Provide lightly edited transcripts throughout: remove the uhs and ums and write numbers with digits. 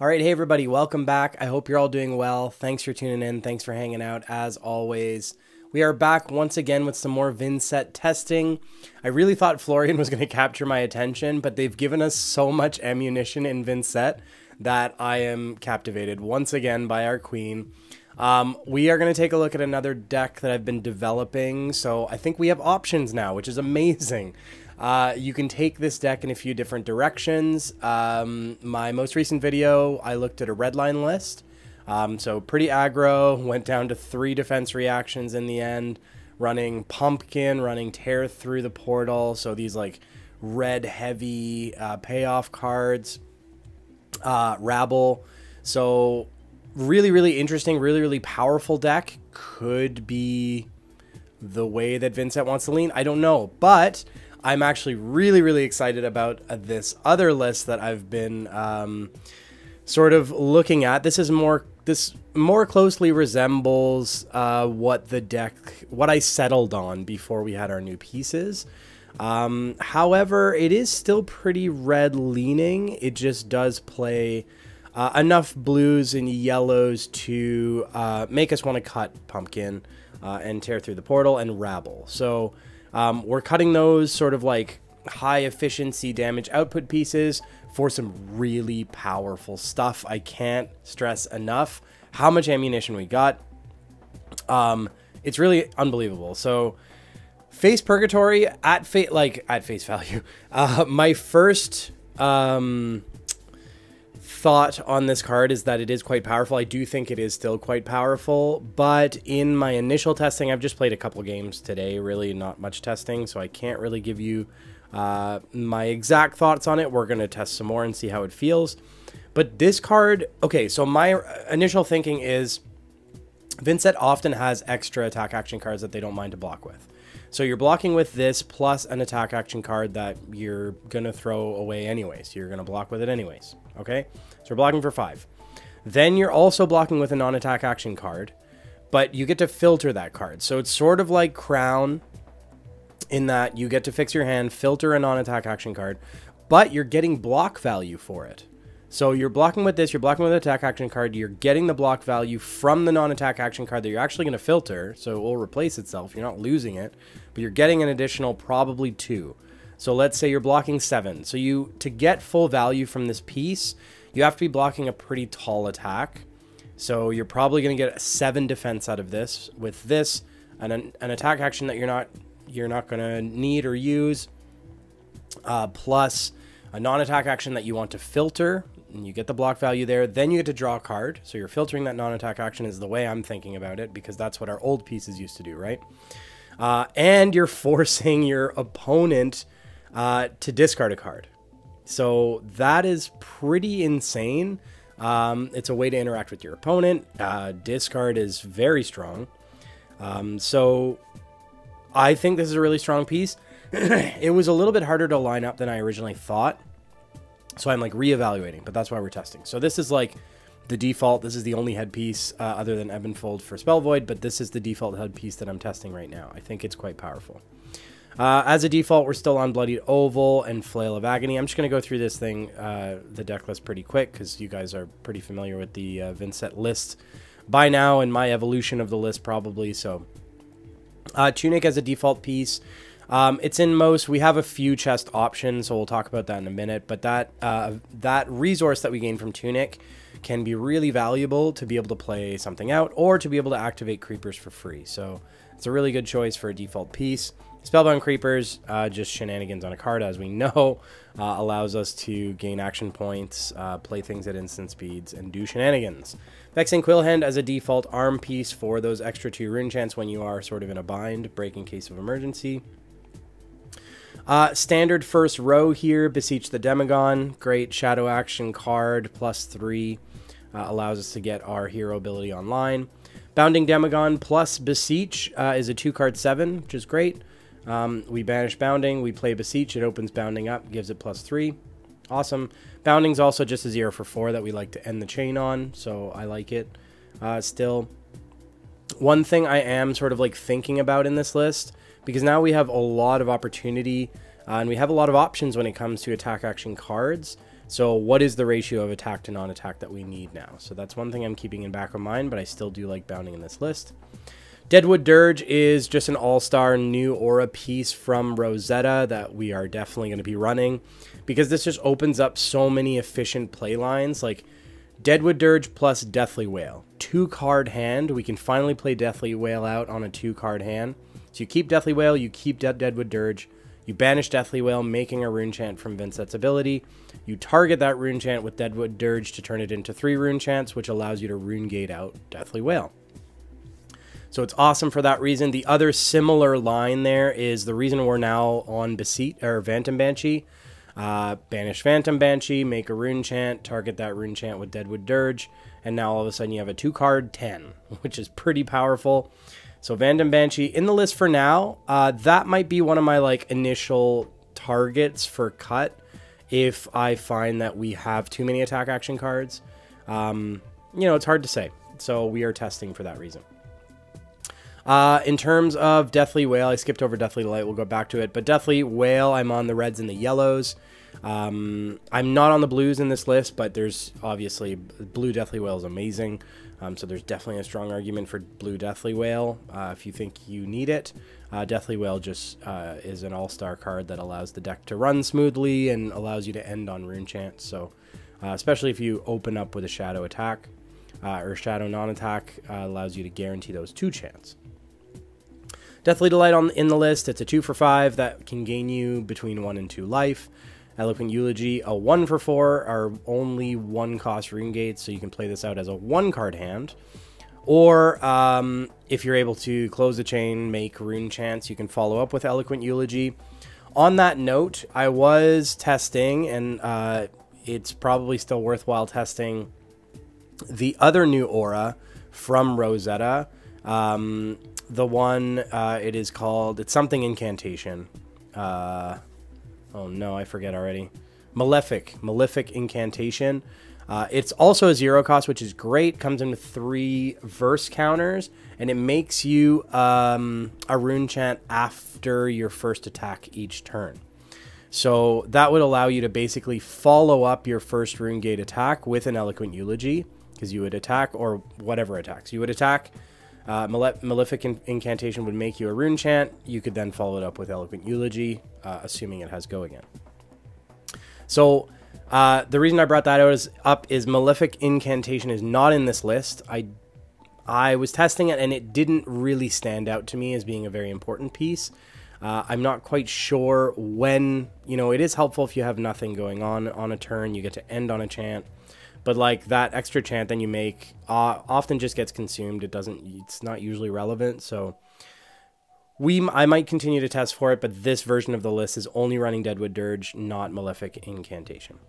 All right, hey everybody, welcome back. I hope you're all doing well. Thanks for tuning in. Thanks for hanging out as always. We are back once again with some more Vynnset testing. I really thought Florian was going to capture my attention, but they've given us so much ammunition in Vynnset that I am captivated once again by our queen. We are going to take a look at another deck that I've been developing. So I think we have options now, which is amazing. You can take this deck in a few different directions. My most recent video, I looked at a red line list. So pretty aggro, went down to 3 defense reactions in the end, running Pumpkin, running Tear Through the Portal. So these like red heavy payoff cards, Rabble. So really interesting, really powerful deck. Could be the way that Vynnset wants to lean. I don't know, but I'm actually really excited about this other list that I've been sort of looking at. This more closely resembles what I settled on before we had our new pieces. However, it is still pretty red leaning. It just does play enough blues and yellows to make us want to cut Pumpkin and Tear Through the Portal and Rabble. So we're cutting those sort of like high efficiency damage output pieces for some really powerful stuff. I can't stress enough how much ammunition we got. It's really unbelievable. So Face Purgatory at face value. My first thought on this card is that it is quite powerful. I do think it is still quite powerful, but in my initial testing, I've just played a couple games today, really not much testing, so I can't really give you my exact thoughts on it. We're going to test some more and see how it feels. But this card, okay, so my initial thinking is Vynnset often has extra attack action cards that they don't mind to block with. So you're blocking with this plus an attack action card that you're going to throw away anyways. You're going to block with it anyways, okay? So we're blocking for 5. Then you're also blocking with a non-attack action card, but you get to filter that card. So it's sort of like Crown in that you get to fix your hand, filter a non-attack action card, but you're getting block value for it. So you're blocking with this, you're blocking with an attack action card, you're getting the block value from the non-attack action card that you're actually going to filter, so it will replace itself, you're not losing it, but you're getting an additional probably 2. So let's say you're blocking 7. So to get full value from this piece, you have to be blocking a pretty tall attack. So you're probably going to get 7 defense out of this, with this, an attack action that you're not going to need or use, plus a non-attack action that you want to filter, and you get the block value there. Then you get to draw a card. So you're filtering that non-attack action is the way I'm thinking about it, because that's what our old pieces used to do, right? And you're forcing your opponent to discard a card. So that is pretty insane. It's a way to interact with your opponent. Discard is very strong. So I think this is a really strong piece. It was a little bit harder to line up than I originally thought. So I'm like reevaluating, but that's why we're testing. So this is like the default. This is the only headpiece other than Ebb and Fold for Spell Void, but this is the default headpiece that I'm testing right now. I think it's quite powerful. As a default, we're still on Bloodied Oval and Flail of Agony. I'm just going to go through this thing, the deck list pretty quick, because you guys are pretty familiar with the Vynnset list by now, and my evolution of the list probably. So Tunic as a default piece. It's in most. We have a few chest options, so we'll talk about that in a minute. But that resource that we gain from Tunic can be really valuable to be able to play something out or to be able to activate creepers for free. So it's a really good choice for a default piece. Spellbound Creepers, just shenanigans on a card, as we know, allows us to gain action points, play things at instant speeds, and do shenanigans. Vexing Quillhand as a default arm piece for those extra 2 rune chants when you are sort of in a bind, break in case of emergency. Standard first row here, Beseech the Demagon, great shadow action card, +3, allows us to get our hero ability online. Bounding Demagon plus Beseech is a 2-card 7, which is great. We banish Bounding, we play Beseech, it opens Bounding up, gives it +3. Awesome. Bounding's also just a 0 for 4 that we like to end the chain on, so I like it still. One thing I am sort of like thinking about in this list, because now we have a lot of opportunity and we have a lot of options when it comes to attack action cards. So what is the ratio of attack to non-attack that we need now? So that's one thing I'm keeping in back of mind, but I still do like bounding in this list. Deadwood Dirge is just an all-star new aura piece from Rosetta that we are definitely going to be running, because this just opens up so many efficient play lines, like Deadwood Dirge plus Deathly Wail. 2-card hand. We can finally play Deathly Wail out on a 2-card hand. So you keep Deathly Wail, you keep Deadwood Dirge, you banish Deathly Wail, making a rune chant from Vynnset's ability. You target that rune chant with Deadwood Dirge to turn it into 3 rune chants, which allows you to rune gate out Deathly Wail. So it's awesome for that reason. The other similar line there is the reason we're now on Phantom Banshee. Banish Phantom Banshee, make a rune chant, target that rune chant with Deadwood Dirge, and now all of a sudden you have a 2-card 10, which is pretty powerful. So Phantom Banshee in the list for now. That might be one of my initial targets for cut if I find that we have too many attack action cards. It's hard to say. So we are testing for that reason. In terms of Deathly Wail, I skipped over Deathly Delight. We'll go back to it. But Deathly Wail, I'm on the reds and the yellows. I'm not on the blues in this list, but there's obviously blue Deathly Wail is amazing. So there's definitely a strong argument for blue Deathly Wail if you think you need it. Deathly Wail just is an all-star card that allows the deck to run smoothly and allows you to end on rune chants. So especially if you open up with a shadow attack or shadow non-attack, allows you to guarantee those 2 chants. Deathly Delight in the list. It's a 2 for 5 that can gain you between 1 and 2 life. Eloquent Eulogy, a 1 for 4 are only 1-cost rune gates, so you can play this out as a 1-card hand. Or if you're able to close the chain, make rune chants, you can follow up with Eloquent Eulogy. On that note, I was testing, and it's probably still worthwhile testing the other new aura from Rosetta. The one, it's something incantation. Oh no, I forget already. Malefic Incantation. It's also a 0 cost, which is great. Comes in with 3 verse counters, and it makes you a rune chant after your first attack each turn. So that would allow you to basically follow up your first rune gate attack with an Eloquent Eulogy, because you would attack, or whatever attacks. You would attack. Malefic Incantation would make you a rune chant. You could then follow it up with Eloquent Eulogy, assuming it has go again. So the reason I brought that up is Malefic Incantation is not in this list. I was testing it, and it didn't really stand out to me as being a very important piece. I'm not quite sure when, it is helpful if you have nothing going on a turn. You get to end on a chant. But that extra chant then you make often just gets consumed. It's not usually relevant. So I might continue to test for it, but this version of the list is only running Deadwood Dirge, not Malefic Incantation.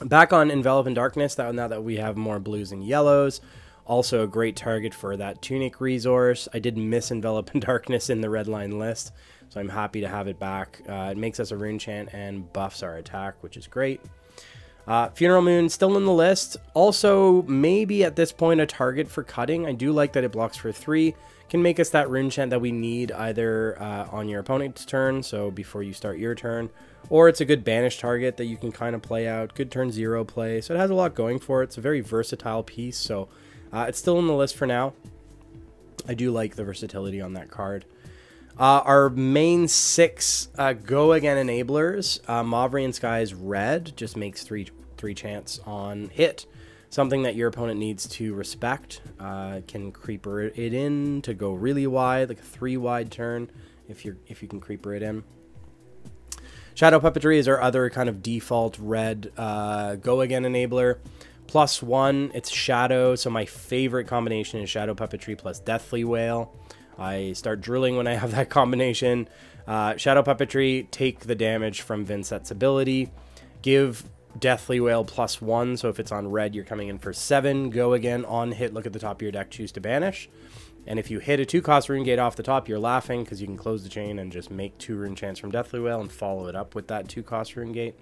Back on Envelop in Darkness, now that we have more blues and yellows, also a great target for that Tunic resource. I did miss Envelop in Darkness in the red line list, so I'm happy to have it back. It makes us a rune chant and buffs our attack, which is great. Funeral Moon still in the list. Also, maybe at this point a target for cutting. I do like that it blocks for 3. Can make us that rune chant that we need either on your opponent's turn, so before you start your turn, or it's a good banish target that you can kind of play out. Good turn 0 play, so it has a lot going for it. It's a very versatile piece, so it's still in the list for now. I do like the versatility on that card. Our main 6 Go Again enablers, Mauvrion Sky's red, just makes 3 chants on hit. Something that your opponent needs to respect. Can creeper it in to go really wide, like a 3 wide turn, if you can creeper it in. Shadow Puppetry is our other kind of default red Go Again enabler. +1, it's Shadow, so my favorite combination is Shadow Puppetry plus Deathly Wail. I start drilling when I have that combination. Shadow Puppetry, take the damage from Vynnset's ability. Give Deathly Wail +1, so if it's on red, you're coming in for 7. Go again on hit, look at the top of your deck, choose to banish. And if you hit a 2-cost rune gate off the top, you're laughing, because you can close the chain and just make 2 rune chants from Deathly Wail and follow it up with that 2-cost rune gate.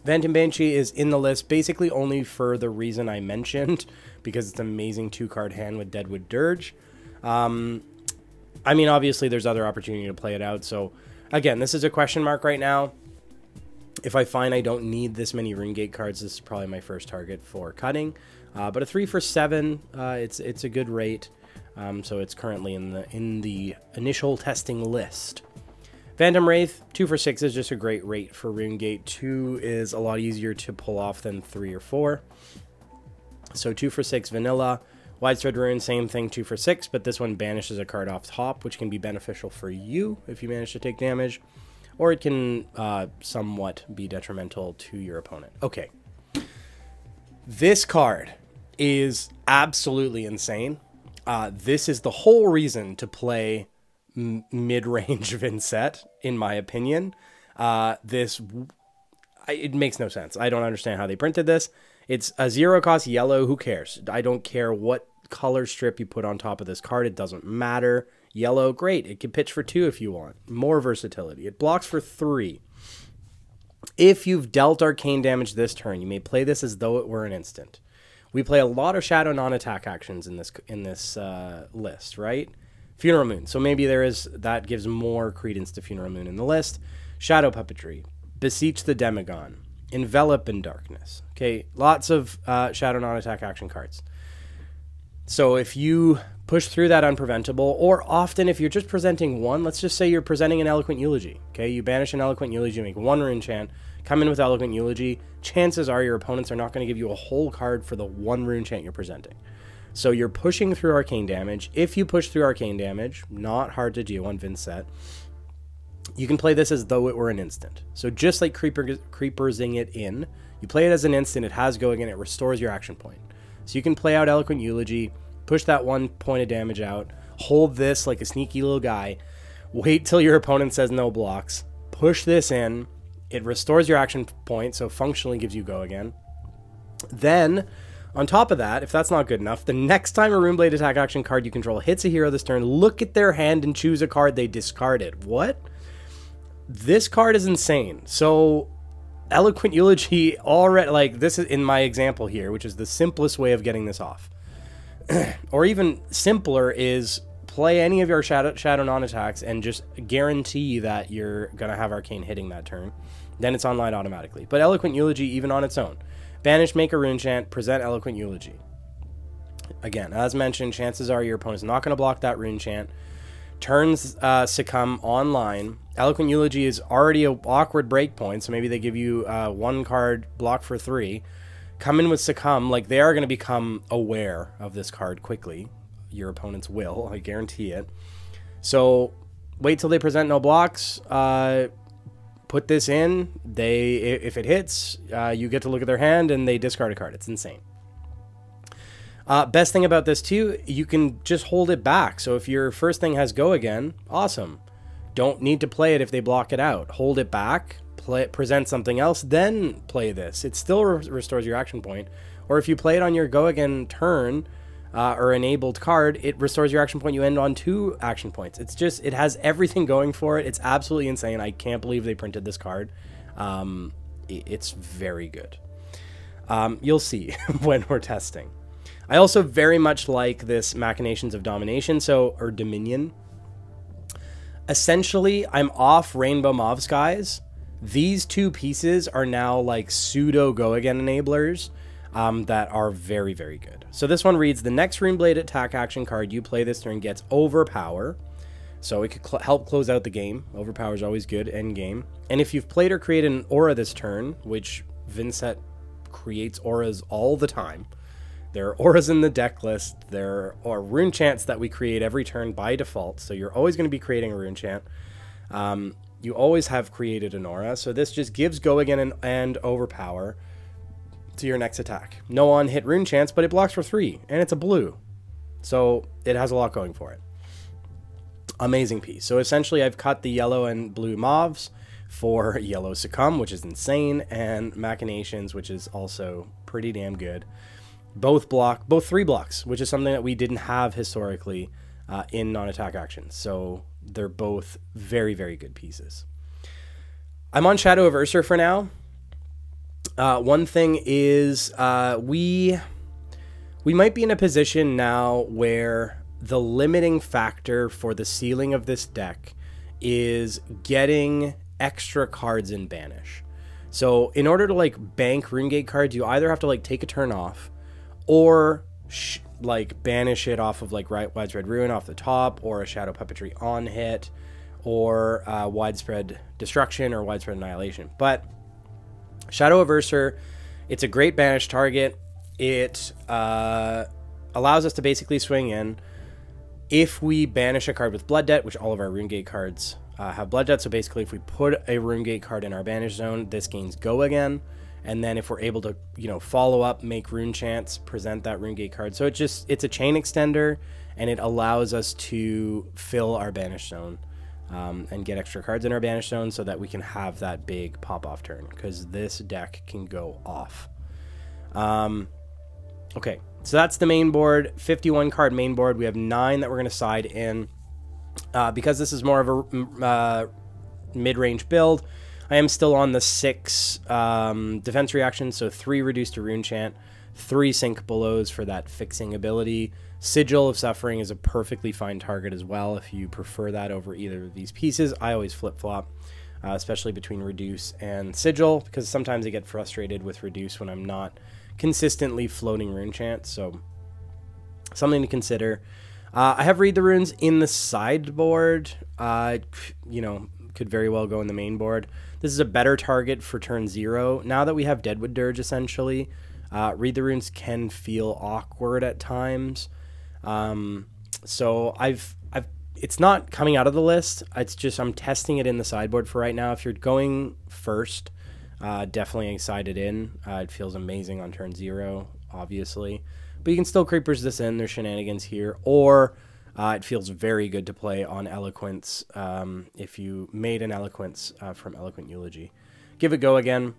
Phantom Banshee is in the list basically only for the reason I mentioned, because it's an amazing 2-card hand with Deadwood Dirge. I mean, obviously there's other opportunity to play it out, so again, this is a question mark right now. If I find I don't need this many Rune Gate cards, this is probably my first target for cutting. But a 3 for 7, it's a good rate. So it's currently in the initial testing list. Phantom Wraith, 2 for 6 is just a great rate for Rune Gate. 2 is a lot easier to pull off than 3 or 4. So 2 for 6 vanilla. Widespread Rune, same thing, 2 for 6, but this one banishes a card off top, which can be beneficial for you if you manage to take damage, or it can somewhat be detrimental to your opponent. Okay. This card is absolutely insane. This is the whole reason to play mid-range Vynnset, in my opinion. It makes no sense. I don't understand how they printed this. It's a 0-cost yellow. Who cares? I don't care what color strip you put on top of this card. It doesn't matter. Yellow, great. It can pitch for 2 if you want. More versatility. It blocks for 3. If you've dealt arcane damage this turn, you may play this as though it were an instant. We play a lot of shadow non-attack actions in this list, right? Funeral Moon. So maybe that gives more credence to Funeral Moon in the list. Shadow Puppetry. Beseech the Demagon. Envelop in Darkness. Okay, lots of shadow non-attack action cards. So if you push through that Unpreventable, or often if you're just presenting one, let's just say you're presenting an Eloquent Eulogy. Okay, you banish an Eloquent Eulogy, you make 1 rune chant, come in with Eloquent Eulogy, chances are your opponents are not going to give you a whole card for the 1 rune chant you're presenting. So you're pushing through arcane damage. If you push through arcane damage, not hard to do on Vynnset, you can play this as though it were an instant. So just like Creepersing it in, you play it as an instant, it has go again, it restores your action point. So you can play out Eloquent Eulogy, push that 1 point of damage out, hold this like a sneaky little guy, wait till your opponent says no blocks, push this in, it restores your action point, so functionally gives you go again. Then, on top of that, if that's not good enough, the next time a Runeblade attack action card you control hits a hero this turn, look at their hand and choose a card they discarded. What? This card is insane. So Eloquent Eulogy already, like this is in my example here, which is the simplest way of getting this off. Or even simpler is play any of your shadow non-attacks and just guarantee that you're going to have Arcane hitting that turn. Then it's online automatically. But Eloquent Eulogy, even on its own. Banish, make a rune chant, present Eloquent Eulogy. Again, as mentioned, chances are your opponent's not going to block that rune chant. Turns Succumb online. Eloquent Eulogy is already an awkward breakpoint, so maybe they give you 1 card block for 3. Come in with Succumb, like they are going to become aware of this card quickly. Your opponents will, I guarantee it. So wait till they present no blocks. Put this in. If it hits, you get to look at their hand and they discard a card. It's insane. Best thing about this too, you can just hold it back. So if your first thing has go again, awesome. Don't need to play it if they block it out. Hold it back, present something else, then play this. It still restores your action point. Or if you play it on your go again turn, or enabled card, it restores your action point. You end on 2 action points. It's just, it has everything going for it. It's absolutely insane. I can't believe they printed this card. It's very good. You'll see when we're testing. I also very much like this Machinations of Domination, or Dominion. Essentially, I'm off Rainbow Mauve Skies. These 2 pieces are now like pseudo go again enablers that are very, very good. So this one reads, the next Runeblade attack action card you play this turn gets Overpower. So it could help close out the game. Overpower is always good end game. And if you've played or created an aura this turn, which Vynnset creates auras all the time, there are auras in the deck list. There are rune chants that we create every turn by default. So you're always going to be creating a rune chant. You always have created an aura. So this just gives go again and Overpower to your next attack. No on-hit rune chants, but it blocks for 3. And it's a blue. So it has a lot going for it. Amazing piece. So essentially I've cut the yellow and blue mauves for yellow Succumb, which is insane, and Machinations, which is also pretty damn good. Both 3 blocks, which is something that we didn't have historically in non-attack actions. So they're both very, very good pieces. I'm on Shadow of Ursa for now. One thing is we might be in a position now where the limiting factor for the ceiling of this deck is getting extra cards in Banish. So in order to like bank RuneGate cards, you either have to like take a turn off, or like banish it off of like Widespread Ruin off the top, or a Shadow Puppetry on hit, or Widespread Destruction or Widespread Annihilation. But Shadow Averser, it's a great banish target. It allows us to basically swing in. If we banish a card with Blood Debt, which all of our RuneGate cards have Blood Debt, so basically if we put a RuneGate card in our banish zone, this gains Go again. And then if we're able to, you know, follow up, make Rune Chants, present that RuneGate card. So it's a chain extender, and it allows us to fill our banish zone and get extra cards in our banish zone so that we can have that big pop-off turn, because this deck can go off. Okay, so that's the main board, 51 card main board. We have 9 that we're going to side in. Because this is more of a mid-range build, I am still on the 6 defense reactions, so 3 reduced to Rune Chant, 3 Sink Belows for that fixing ability. Sigil of Suffering is a perfectly fine target as well if you prefer that over either of these pieces. I always flip-flop, especially between Reduce and Sigil, because sometimes I get frustrated with Reduce when I'm not consistently floating Rune Chant, so something to consider. I have Read the Runes in the sideboard. You know, could very well go in the main board. This is a better target for turn 0. Now that we have Deadwood Dirge, essentially, Read the Runes can feel awkward at times. So it's not coming out of the list. It's just I'm testing it in the sideboard for right now. If you're going first, definitely side it in. It feels amazing on turn 0, obviously. But you can still Creepers this in. There's shenanigans here. Or it feels very good to play on Eloquence if you made an Eloquence from Eloquent Eulogy. Give it Go again.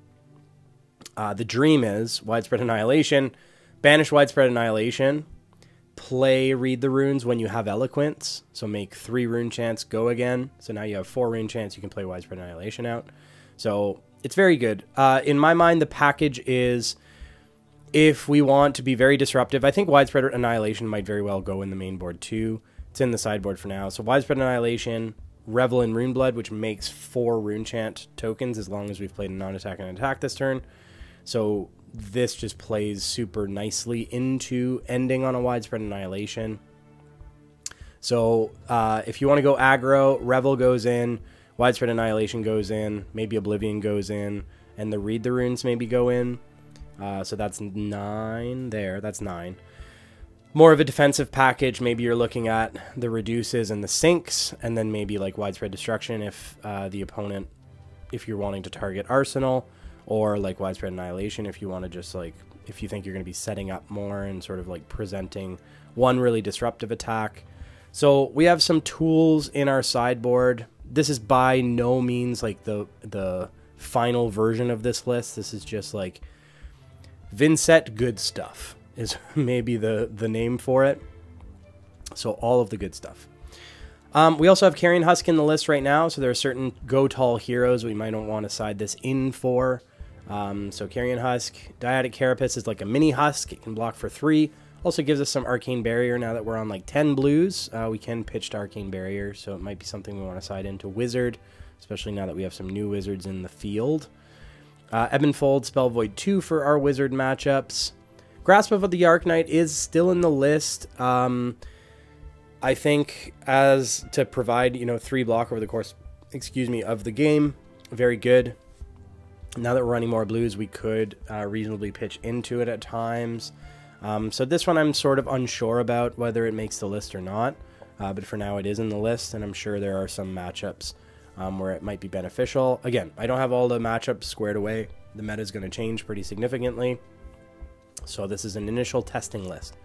The dream is Widespread Annihilation. Banish Widespread Annihilation. Play Read the Runes when you have Eloquence. So make 3 Rune Chants, Go again. So now you have 4 Rune Chants. You can play Widespread Annihilation out. So it's very good. In my mind, the package is, if we want to be very disruptive, I think Widespread Annihilation might very well go in the main board too. It's in the sideboard for now. So Widespread Annihilation, Revel in Runeblood, which makes 4 Rune Chant tokens as long as we've played a non-attack and attack this turn. So this just plays super nicely into ending on a Widespread Annihilation. So if you want to go aggro, Revel goes in, Widespread Annihilation goes in, maybe Oblivion goes in, and the Read the Runes maybe go in. So that's 9 there. That's 9. More of a defensive package. Maybe you're looking at the Reduces and the Sinks, and then maybe like Widespread Destruction if the opponent, if you're wanting to target Arsenal, or like Widespread Annihilation if you want to just like, if you think you're going to be setting up more and sort of like presenting one really disruptive attack. So we have some tools in our sideboard. This is by no means like the final version of this list. This is just like Vynnset good stuff is maybe the name for it. So all of the good stuff. We also have Carrion Husk in the list right now. So there are certain Go Tall heroes we might not want to side this in for. So Carrion Husk, Dyadic Carapace is like a mini Husk. It can block for 3. Also gives us some Arcane Barrier. Now that we're on like 10 blues, we can pitch to Arcane Barrier. So it might be something we want to side into. Wizard, especially now that we have some new wizards in the field. Ebonfold, Spell Void 2 for our wizard matchups. Grasp of the Arknight is still in the list. I think as to provide, 3 block over the course, of the game. Very good. Now that we're running more blues, we could reasonably pitch into it at times. So this one I'm sort of unsure about whether it makes the list or not. But for now it is in the list, and I'm sure there are some matchups where it might be beneficial. Again, I don't have all the matchups squared away. The meta is going to change pretty significantly. So this is an initial testing list.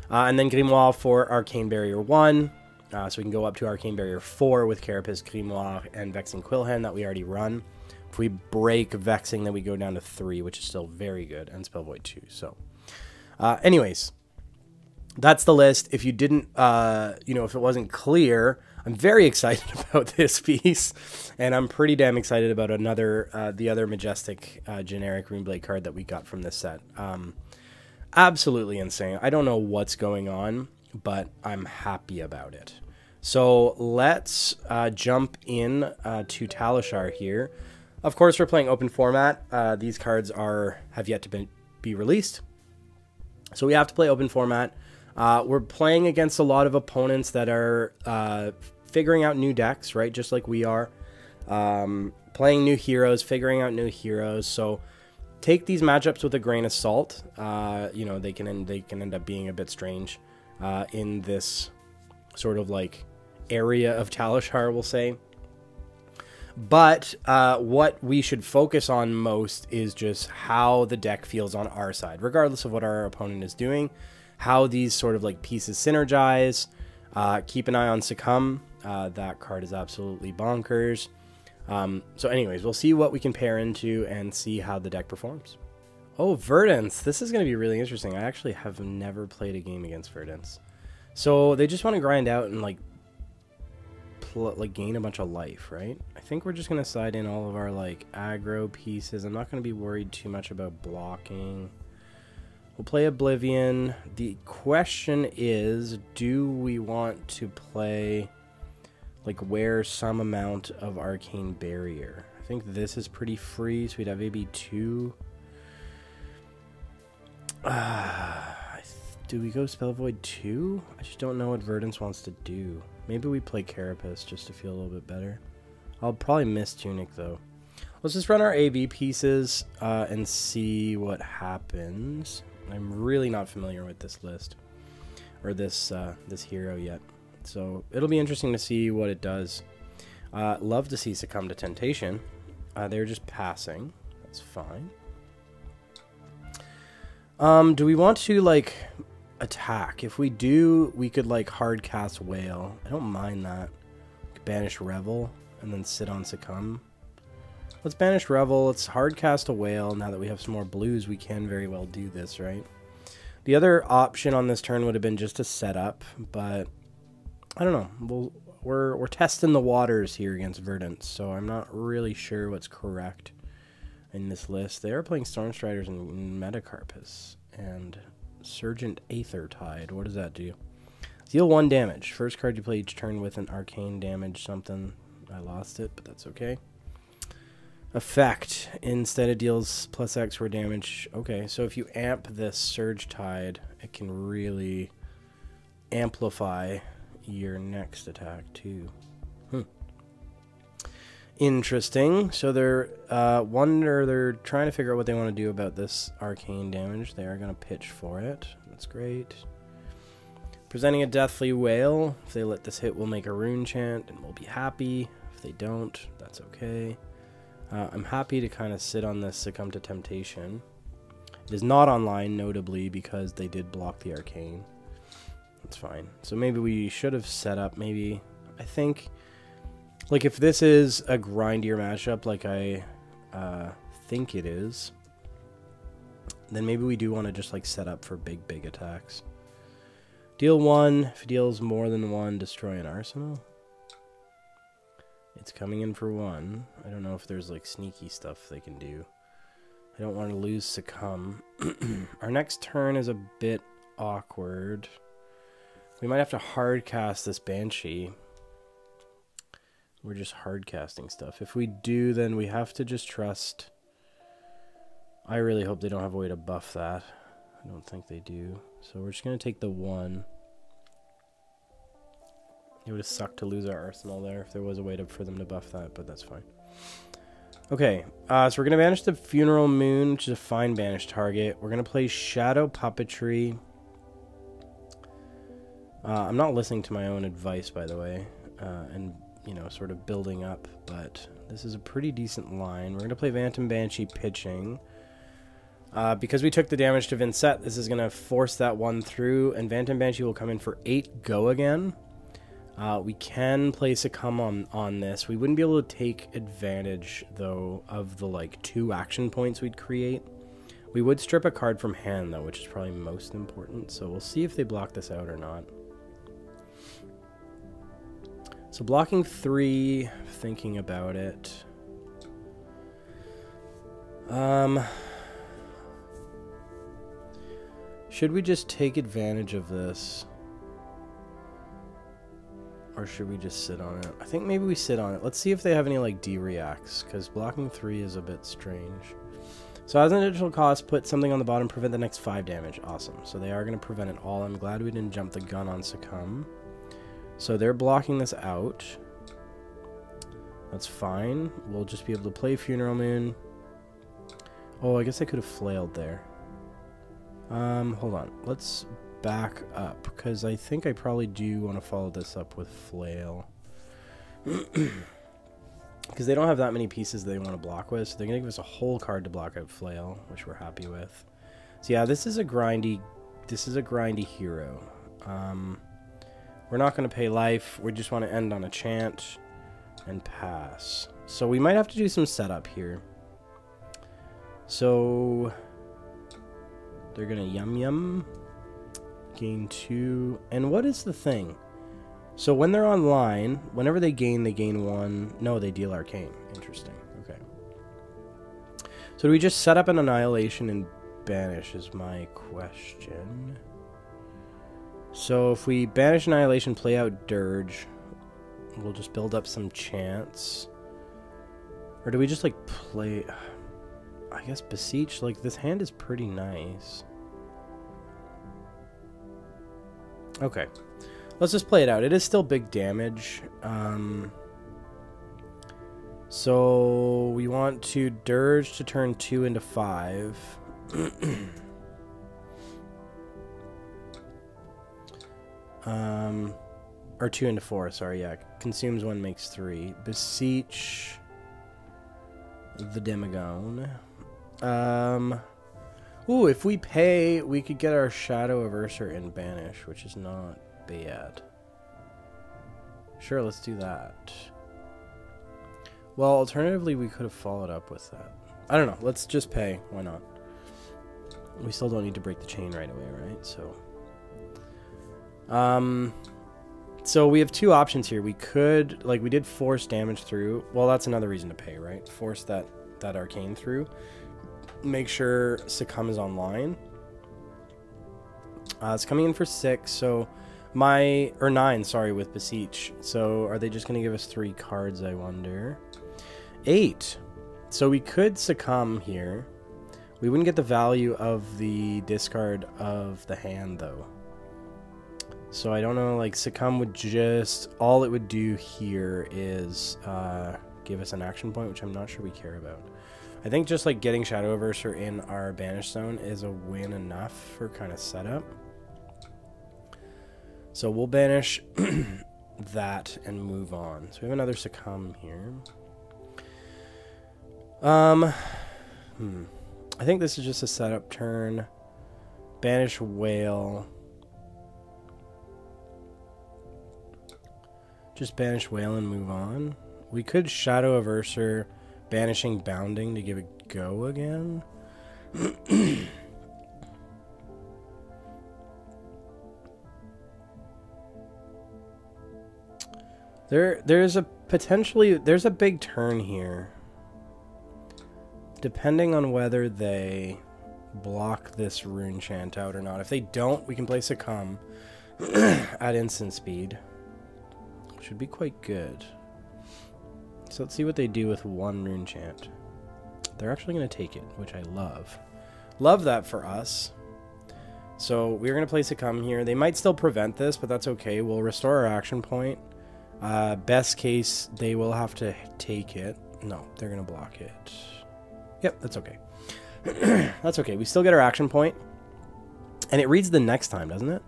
And then Grimoire for Arcane Barrier 1. So we can go up to Arcane Barrier 4 with Carapace, Grimoire, and Vexing Quillhen that we already run. If we break Vexing, then we go down to 3, which is still very good, and Spell Void 2. So, anyways, that's the list. If you didn't, if it wasn't clear, I'm very excited about this piece, and I'm pretty damn excited about the other Majestic generic Runeblade card that we got from this set. Absolutely insane. I don't know what's going on, but I'm happy about it. So let's jump in to Talishar here. Of course, we're playing open format. These cards have yet to be released. So we have to play open format. We're playing against a lot of opponents that are figuring out new decks, right? Just like we are. Playing new heroes, figuring out new heroes. So take these matchups with a grain of salt. You know, they can end up being a bit strange in this sort of like area of Talishar, we'll say. But what we should focus on most is just how the deck feels on our side, regardless of what our opponent is doing, how these sort of like pieces synergize. Keep an eye on Succumb. That card is absolutely bonkers. So anyways, we'll see what we can pair into and see how the deck performs. Oh, Verdance. This is going to be really interesting. I actually have never played a game against Verdance. So they just want to grind out and like gain a bunch of life, right? I think we're just going to side in all of our like aggro pieces. I'm not going to be worried too much about blocking. We'll play Oblivion. The question is, do we want to play like wear some amount of Arcane Barrier? I think this is pretty free, so we'd have maybe 2. Do we go Spell Void 2? I just don't know what Verdance wants to do. Maybe we play Carapace just to feel a little bit better. I'll probably miss Tunic though. Let's just run our AV pieces and see what happens. I'm really not familiar with this list or this this hero yet, so it'll be interesting to see what it does. Love to see Succumb to Temptation. They're just passing. That's fine. Do we want to like attack? If we do, we could like hard cast Whale. I don't mind that. Banish Revel and then sit on Succumb. Let's banish Revel. Let's hard cast a Whale. Now that we have some more blues, we can very well do this, right? The other option on this turn would have been just to set up, but I don't know. We're testing the waters here against Verdance, so I'm not really sure what's correct in this list. They are playing Stormstriders and Metacarpus and Surgent Aethertide. What does that do? Deal 1 damage. First card you play each turn with an arcane damage something. I lost it, but that's okay. Effect. Instead it deals plus X for damage. Okay, so if you amp this Surge Tide, it can really amplify your next attack too. Interesting. So they're trying to figure out what they want to do about this arcane damage. They are going to pitch for it. That's great. Presenting a Deathly Wail. If they let this hit, we'll make a rune chant and we'll be happy. If they don't, that's okay. I'm happy to kind of sit on this Succumb to Temptation. It is not online, notably, because they did block the arcane. That's fine. So maybe we should have set up, maybe, I think, like if this is a grindier matchup like I think it is, then maybe we do want to just like set up for big attacks. Deal 1. If it deals more than 1, destroy an arsenal. It's coming in for 1. I don't know if there's like sneaky stuff they can do. I don't want to lose Succumb. Our next turn is a bit awkward. We might have to hard cast this Banshee. We're just hard casting stuff. If we do, then we have to just trust. I really hope they don't have a way to buff that. I don't think they do. So we're just going to take the 1. It would have sucked to lose our arsenal there if there was a way for them to buff that, but that's fine. Okay, so we're going to banish the Funeral Moon, which is a fine banish target. We're going to play Shadow Puppetry. I'm not listening to my own advice, by the way, and, you know, sort of building up, but this is a pretty decent line. We're going to play Phantom Banshee pitching. Because we took the damage to Vynnset, this is going to force that 1 through, and Phantom Banshee will come in for 8 go again. We can play Succumb on this. We wouldn't be able to take advantage, though, of the, like, 2 action points we'd create. We would strip a card from hand, though, which is probably most important. So we'll see if they block this out or not. So blocking 3, thinking about it. Should we just take advantage of this? Or should we just sit on it? I think maybe we sit on it. Let's see if they have any like D-reacts, because blocking 3 is a bit strange. So as an additional cost, put something on the bottom, prevent the next 5 damage. Awesome. So they are going to prevent it all. I'm glad we didn't jump the gun on Succumb. So they're blocking this out. That's fine. We'll just be able to play Funeral Moon. Oh, I guess I could have flailed there. Hold on. Let's back up, because I think I probably do want to follow this up with Flail. Because they don't have that many pieces they want to block with, so they're going to give us a whole card to block out Flail, which we're happy with. So yeah, this is a grindy hero. We're not going to pay life. We just want to end on a chant and pass. So we might have to do some setup here. So they're going to yum. Gain 2. And what is the thing? So when they're online, whenever they gain 1. No, they deal Arcane. Interesting. Okay. So do we just set up an Annihilation and banish is my question. So if we banish Annihilation, play out Dirge, we'll just build up some chance. Or do we just like play... I guess Beseech, like this hand is pretty nice. Okay, let's just play it out. It is still big damage. So we want to Dirge to turn 2 into 5. Or 2 into 4, sorry, yeah. Consumes 1, makes 3. Beseech the Demigone. Ooh, if we pay, we could get our Shadow Averser and Banish, which is not bad. Sure, let's do that. Well, alternatively, we could have followed up with that. I don't know. Let's just pay. Why not? We still don't need to break the chain right away, right? So we have 2 options here. We could, like, we did force damage through. Well, that's another reason to pay, right? Force that Arcane through. Make sure Succumb is online. It's coming in for 6, so or 9, sorry, with Beseech. So are they just going to give us 3 cards, I wonder? 8. So we could Succumb here. We wouldn't get the value of the discard of the hand, though. So I don't know, like, Succumb would just... All it would do here is give us an action point, which I'm not sure we care about. I think just like getting Shadow Averser in our Banish Zone is a win enough for kind of setup. So we'll banish that and move on. So we have another Succumb here. I think this is just a setup turn. Banish Whale. Just banish Whale and move on. We could Shadow Averser, banishing Bounding to give it go again. There's a big turn here. Depending on whether they block this rune chant out or not. If they don't, we can play Succumb at instant speed. Should be quite good. So let's see what they do with 1 rune chant. They're actually going to take it, which I love. Love that for us. So we're going to play Succumb here. They might still prevent this, but that's okay. We'll restore our action point. Best case, they will have to take it. No, they're going to block it. Yep, that's okay. That's okay. We still get our action point. And it reads the next time, doesn't it?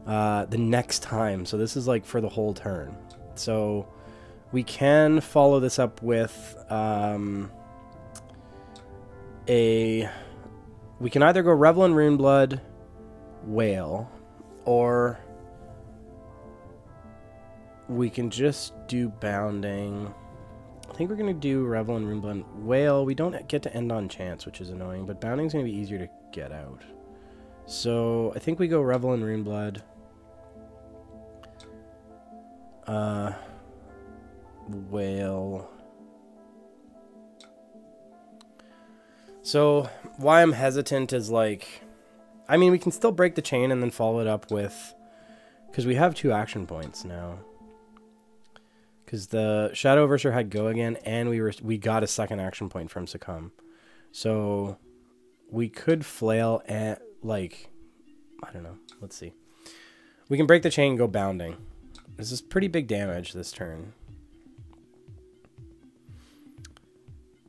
The next time. So this is like for the whole turn. So we can follow this up with we can either go Revel in Runeblood, Whale, or we can just do Bounding. I think we're going to do Revel in Runeblood. Whale, we don't get to end on chance, which is annoying, but Bounding's going to be easier to get out. So I think we go Revel in Runeblood. Whale. So why I'm hesitant is like, I mean, we can still break the chain and then follow it up with, because we have 2 action points now. Because the Shadow Overseer had go again, and we got a second action point from Succumb. So we could flail at, like, I don't know. Let's see. We can break the chain and go bounding. This is pretty big damage this turn.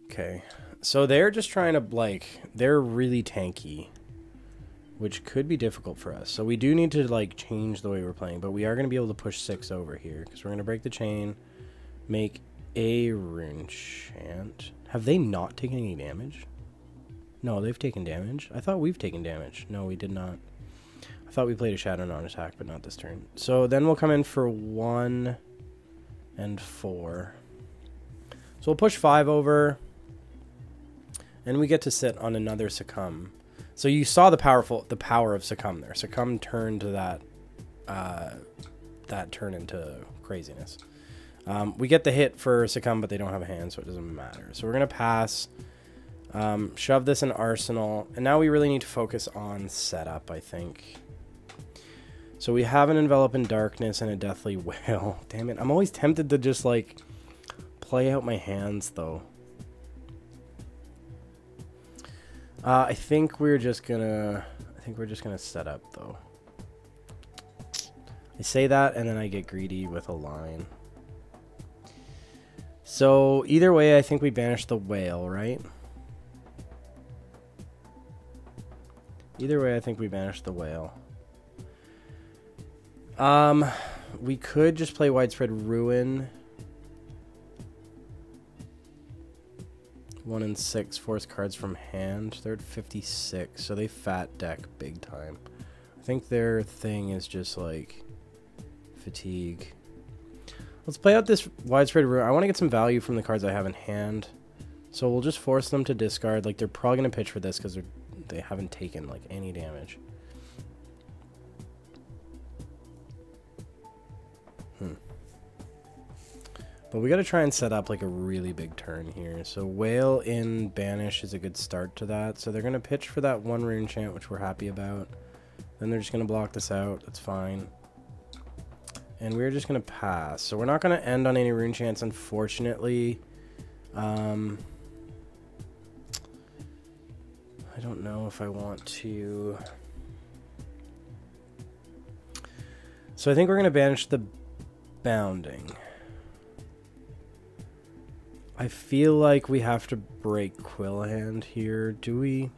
Okay. So they're just trying to, like, they're really tanky, which could be difficult for us. So we do need to, like, change the way we're playing, but we are going to be able to push 6 over here because we're going to break the chain, make a rune chant. Have they not taken any damage? No, they've taken damage. I thought we've taken damage. No, we did not. I thought we played a Shadow non-attack, but not this turn. So then we'll come in for 1 and 4. So we'll push 5 over, and we get to sit on another Succumb. So you saw the power of Succumb there. Succumb turned to that turn into craziness. We get the hit for Succumb, but they don't have a hand, so it doesn't matter. So we're gonna pass, shove this in Arsenal, and now we really need to focus on setup, I think. So we have an Envelop in Darkness and a Deathly Wail. Damn it, I'm always tempted to just, like, play out my hands, though. I think we're just gonna set up, though. I say that, and then I get greedy with a line. So either way, I think we banish the whale, right? Either way, I think we banish the whale. We could just play Widespread Ruin. 1 and 6 force cards from hand. They're at 56, so they fat deck big time. I think their thing is just like fatigue. Let's play out this Widespread Ruin. I want to get some value from the cards I have in hand, so we'll just force them to discard. Like, they're probably gonna pitch for this because they haven't taken like any damage. But we got to try and set up like a really big turn here. So Whale in Banish is a good start to that. So they're going to pitch for that 1 rune chant, which we're happy about. Then they're just going to block this out. That's fine. And we're just going to pass. So we're not going to end on any rune chants, unfortunately. I don't know if I want to. So I think we're going to banish the Bounding. I feel like we have to break Quillhand here. Do we?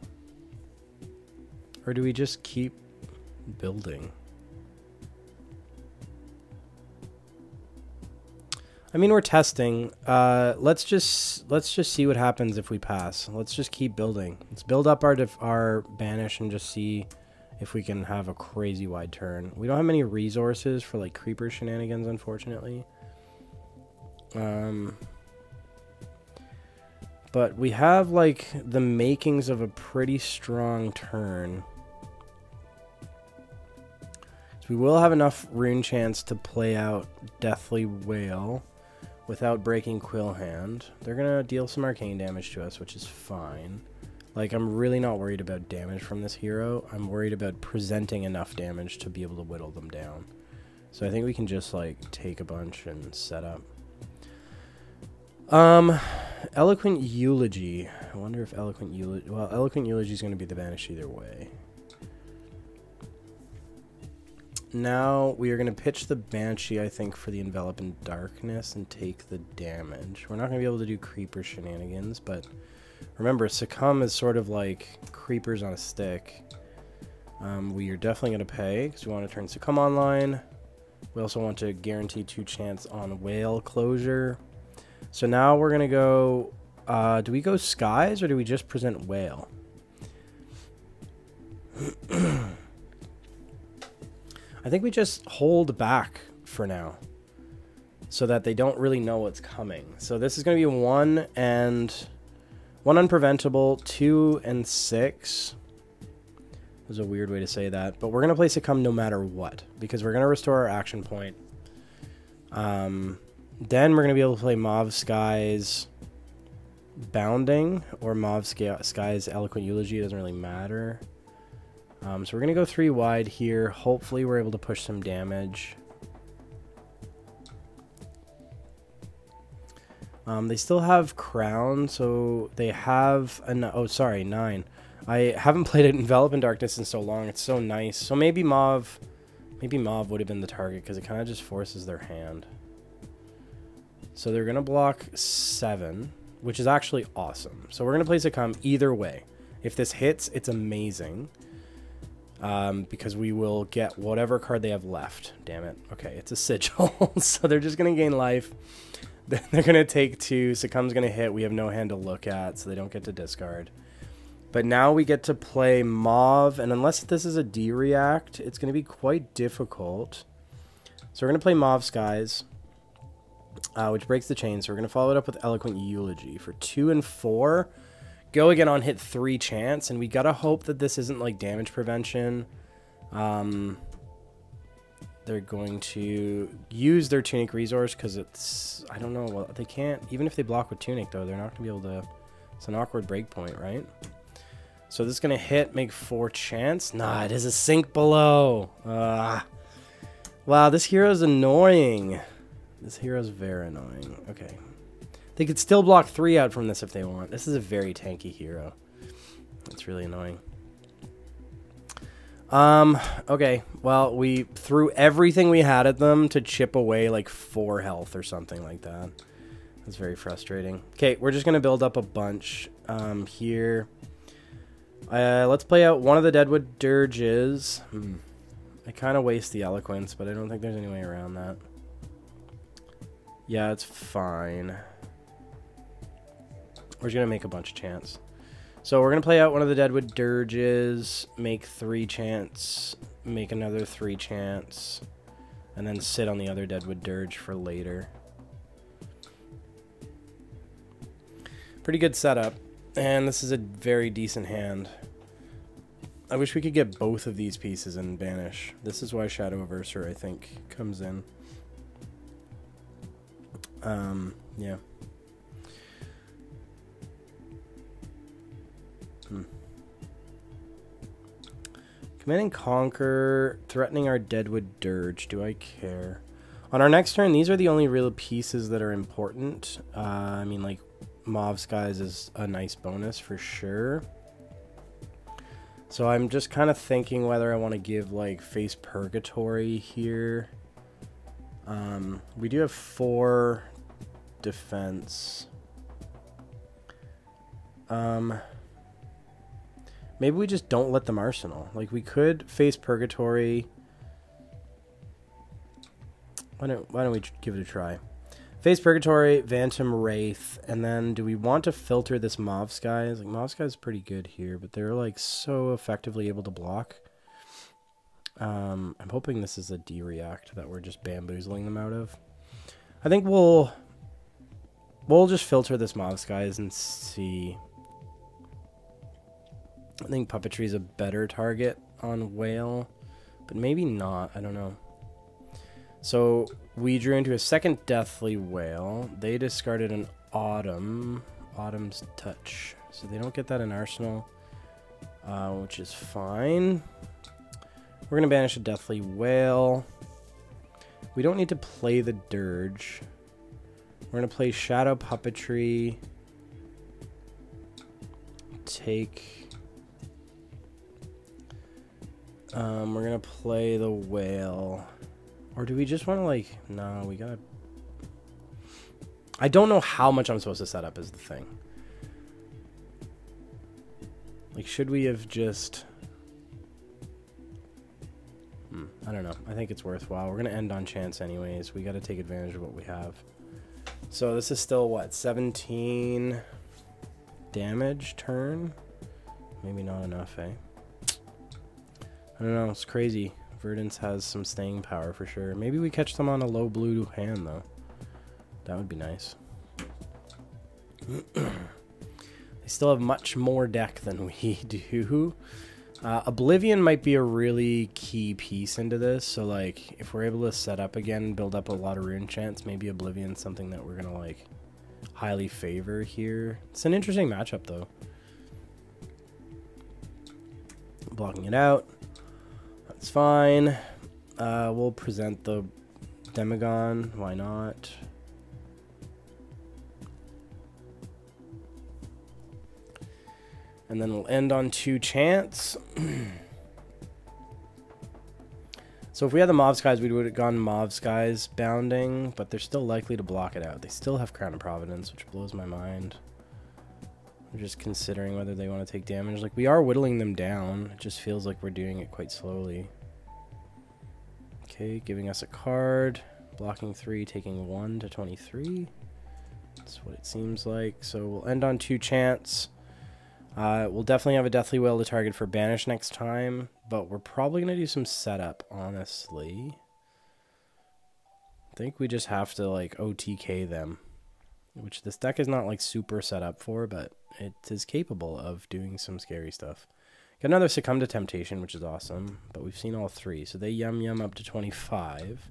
Or do we just keep building? I mean, we're testing. Let's just see what happens if we pass. Let's just keep building. Let's build up our banish and just see if we can have a crazy wide turn. We don't have many resources for like creeper shenanigans, unfortunately. But we have, like, the makings of a pretty strong turn. So we will have enough rune chance to play out Deathly Wail without breaking Quillhand. They're going to deal some arcane damage to us, which is fine. Like, I'm really not worried about damage from this hero. I'm worried about presenting enough damage to be able to whittle them down. So I think we can just, like, take a bunch and set up. Eloquent Eulogy. I wonder if Eloquent Eulogy... Well, Eloquent Eulogy is going to be the banish either way. Now, we are going to pitch the Banshee, I think, for the Envelop in Darkness and take the damage. We're not going to be able to do Creeper shenanigans, but remember, Succumb is sort of like Creepers on a stick. We are definitely going to pay, because we want to turn Succumb online. We also want to guarantee 2 chance on Whale closure. So now we're going to go, do we go Skies or do we just present Whale? I think we just hold back for now so that they don't really know what's coming. So this is going to be 1 unpreventable, 2 and 6. There's a weird way to say that, but we're going to play Succumb no matter what because we're going to restore our action point. Then we're going to be able to play Mauve Skies Bounding or Mauve Skies Eloquent Eulogy. It doesn't really matter. So we're going to go 3 wide here. Hopefully we're able to push some damage. They still have Crown, so they have an... Oh, sorry, 9. I haven't played it Envelop in Darkness in so long. It's so nice. So maybe Mauve... Maybe Mauve would have been the target, because it kind of just forces their hand. So they're going to block 7, which is actually awesome. So we're going to play Succumb either way. If this hits, it's amazing. Because we will get whatever card they have left. Damn it. Okay, it's a Sigil. So they're just going to gain life. They're going to take 2. Succumb's going to hit. We have no hand to look at, so they don't get to discard. But now we get to play Mauve, and unless this is a D-React, it's going to be quite difficult. So we're going to play Mauve Skies, which breaks the chain. So we're going to follow it up with Eloquent Eulogy. For 2 and 4, go again on hit 3 chance, and we got to hope that this isn't like damage prevention. They're going to use their Tunic resource because it's... I don't know. Well, they can't... Even if they block with Tunic, though, they're not going to be able to... It's an awkward breakpoint, right? So this is going to hit, make 4 chance. Nah, it is a Sink Below. Wow, this hero's annoying. This hero's very annoying. Okay. They could still block 3 out from this if they want. This is a very tanky hero. It's really annoying. Okay. Well, we threw everything we had at them to chip away like 4 health or something like that. That's very frustrating. Okay, we're just going to build up a bunch here. Let's play out one of the Deadwood Dirges. I kind of waste the Eloquence, but I don't think there's any way around that. Yeah, it's fine. We're just going to make a bunch of chance. So we're going to play out one of the Deadwood Dirges, make 3 chance, make another 3 chance, and then sit on the other Deadwood Dirge for later. Pretty good setup, and this is a very decent hand. I wish we could get both of these pieces and banish. This is why Shadow Averser, I think, comes in. Yeah. Command and Conquer, threatening our Deadwood Dirge. Do I care? On our next turn, these are the only real pieces that are important. I mean, like, Mauve Skies is a nice bonus for sure. So I'm just kind of thinking whether I want to give, like, Face Purgatory here. We do have 4 defense. Maybe we just don't let them Arsenal. Like, we could Face Purgatory. Why don't we give it a try? Face Purgatory, Phantom Wraith, and then do we want to filter this Mauve Skies? Like, Mauve Skies is pretty good here, but they're, like, so effectively able to block. I'm hoping this is a D-React that we're just bamboozling them out of. I think we'll just filter this Mauve Skies and see. I think Puppetry is a better target on Whale, but maybe not. I don't know. So we drew into a second Deathly Whale. They discarded an Autumn's Touch. So they don't get that in Arsenal, which is fine. We're going to banish a Deathly Whale. We don't need to play the Dirge. We're going to play Shadow Puppetry. Take... we're going to play the Whale. Or do we just want to, like... No, we gotta... I don't know how much I'm supposed to set up is the thing. Like, should we have just... I don't know. I think it's worthwhile. We're going to end on chance anyways. We got to take advantage of what we have. So this is still, what, 17 damage turn? Maybe not enough, eh? I don't know. It's crazy. Verdance has some staying power for sure. Maybe we catch them on a low blue hand, though. That would be nice. They still have much more deck than we do. Oblivion might be a really key piece into this. So, like, if we're able to set up again, build up a lot of rune chance, maybe Oblivion's something that we're going to, like, highly favor here. It's an interesting matchup, though. Blocking it out. That's fine. We'll present the Demagon. Why not? And then we'll end on 2 chance. So if we had the Mauve Skies, we would have gone Mauve Skies bounding, but they're still likely to block it out. They still have Crown of Providence, which blows my mind. I'm just considering whether they want to take damage. Like, we are whittling them down. It just feels like we're doing it quite slowly. Okay, giving us a card. Blocking 3, taking 1 to 23. That's what it seems like. So we'll end on 2 chance. We'll definitely have a Deathly Wail to target for Banish next time, but we're probably going to do some setup, honestly. I think we just have to, like, OTK them, which this deck is not, like, super set up for, but it is capable of doing some scary stuff. Got another Succumb to Temptation, which is awesome, but we've seen all 3, so they yum up to 25.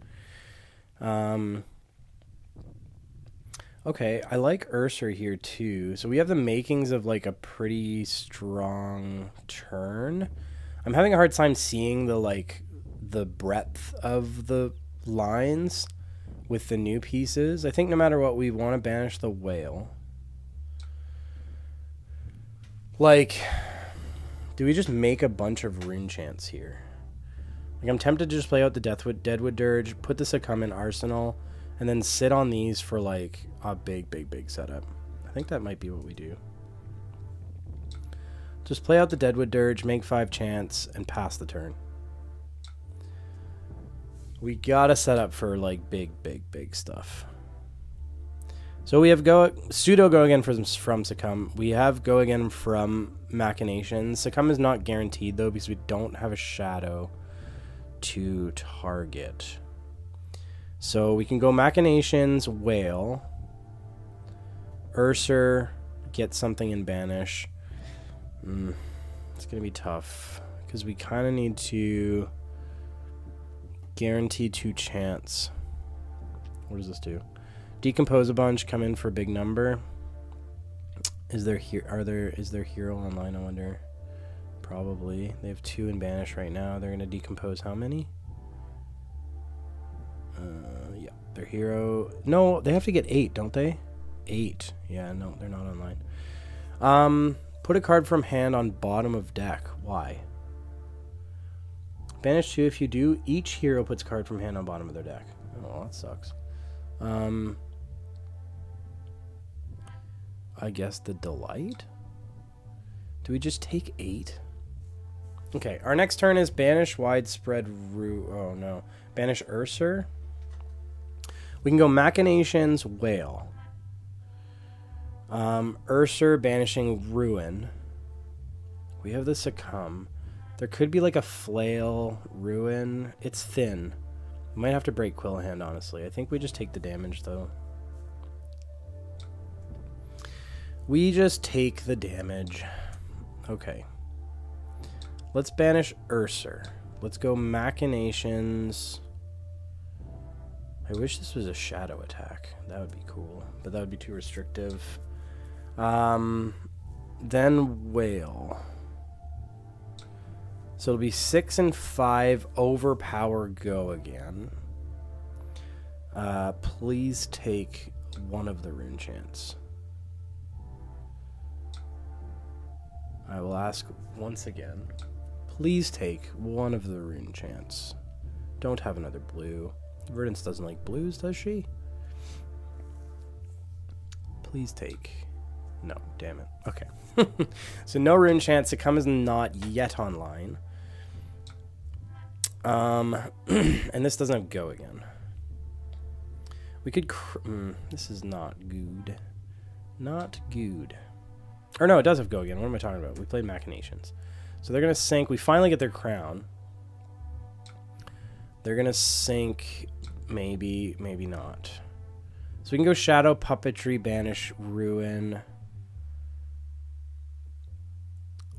Okay, I like Ursa here too. So we have the makings of like a pretty strong turn. I'm having a hard time seeing the breadth of the lines with the new pieces. I think no matter what, we want to banish the whale. Like, do we just make a bunch of rune chants here? Like, I'm tempted to just play out the Deadwood Dirge, put the Succumb in Arsenal, and then sit on these for, like, a big setup. I think that might be what we do. Just play out the Deadwood Dirge, make 5 chants, and pass the turn. We gotta set up for, like, big stuff. So we have pseudo go again from Succumb. We have go again from Machinations. Succumb is not guaranteed, though, because we don't have a shadow to target. So we can go Machinations, Whale, Ursa, get something in Banish. It's going to be tough, because we kind of need to guarantee 2 chance. What does this do? Decompose a bunch, come in for a big number. Is there hero online, I wonder? Probably. They have 2 in Banish right now. They're going to decompose how many? Yeah, their hero. No, they have to get 8, don't they? 8. Yeah, no, they're not online. Put a card from hand on bottom of deck. Why? Banish 2. If you do, each hero puts a card from hand on bottom of their deck. Oh, that sucks. I guess the Delight? Do we just take 8? Okay, our next turn is Banish Widespread Oh, no. Banish Ursa. We can go Machinations, Whale. Ursa banishing Ruin. We have the Succumb. There could be like a Flail, Ruin. It's thin. We might have to break Quill Hand, honestly. I think we just take the damage, though. We just take the damage. Okay. Let's banish Ursa. Let's go Machinations. I wish this was a shadow attack. That would be cool, but that would be too restrictive. Then Whale. So it'll be 6 and 5, overpower, go again. Please take one of the rune chants. I will ask once again. Please take one of the rune chants. Don't have another blue. Verdance doesn't like blues, does she? Please take... No, damn it. Okay. So no rune chants. Succumb is not yet online. And this doesn't have go again. We could... this is not good. Not good. Or no, it does have go again. What am I talking about? We played Machinations. So they're going to sink. We finally get their crown. They're going to sink. Maybe, maybe not. So we can go Shadow, Puppetry, Banish, Ruin.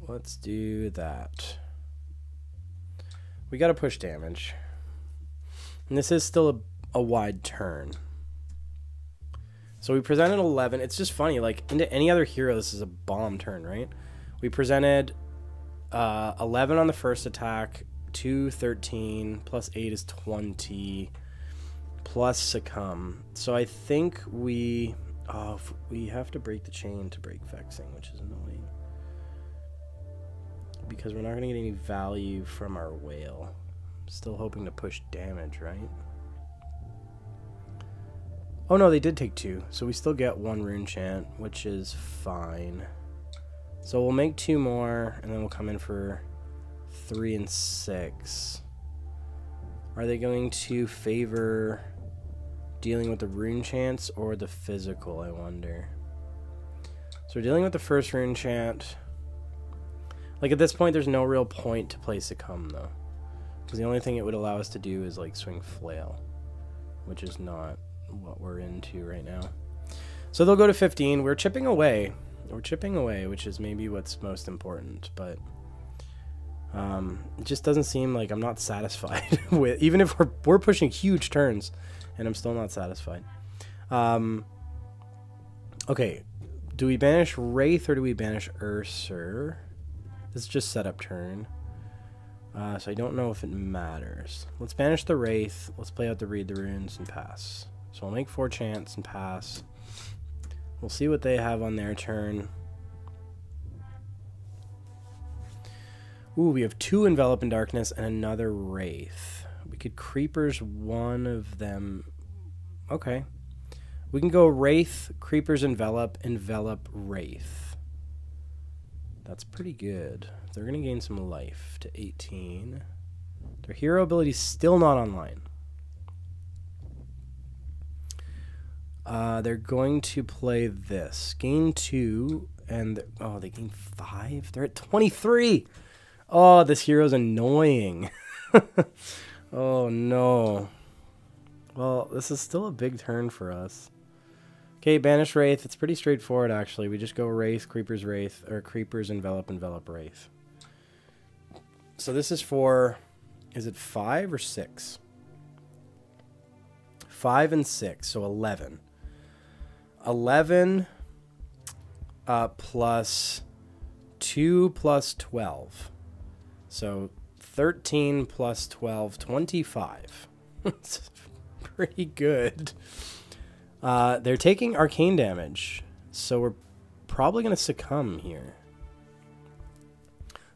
Let's do that. We got to push damage. And this is still a wide turn. So we presented 11. It's just funny, like, into any other hero, this is a bomb turn, right? We presented 11 on the first attack, 2, 13, plus 8 is 20, plus Succumb. So I think we... Oh, we have to break the chain to break Vexing, which is annoying. because we're not going to get any value from our whale. Still hoping to push damage, right? Oh no, they did take 2, so we still get 1 rune chant, which is fine. So we'll make 2 more, and then we'll come in for 3 and 6. Are they going to favor dealing with the rune chants or the physical, I wonder? So we're dealing with the first rune chant. Like, at this point, there's no real point to play Succumb, though. Because the only thing it would allow us to do is, like, swing Flail, which is not what we're into right now. So they'll go to 15. We're chipping away. We're chipping away, which is maybe what's most important, but it just doesn't seem like I'm not satisfied with, even if we're pushing huge turns, and I'm still not satisfied. Okay, do we banish Wraith or do we banish Urser? This is just setup turn. So I don't know if it matters. Let's banish the Wraith. Let's play out the Read the Runes and pass. So I'll make 4 chants and pass. We'll see what they have on their turn. Ooh, we have 2 Envelop in Darkness and another Wraith. We could Creepers one of them. Okay. We can go Wraith, Creepers Envelop, Envelop, Wraith. That's pretty good. They're going to gain some life to 18. Their hero ability is still not online. They're going to play this. Gain 2, and... oh, they gain 5? They're at 23! Oh, this hero's annoying. Oh, no. Well, this is still a big turn for us. Okay, banish Wraith. It's pretty straightforward, actually. We just go Wraith, Creepers, Wraith, or Creepers, Envelop, Envelop, Wraith. So this is for... is it 5 or 6? 5 and 6, so 11. 11 plus 2 plus 12. So 13 plus 12, 25. It's pretty good. They're taking arcane damage, so we're probably going to succumb here.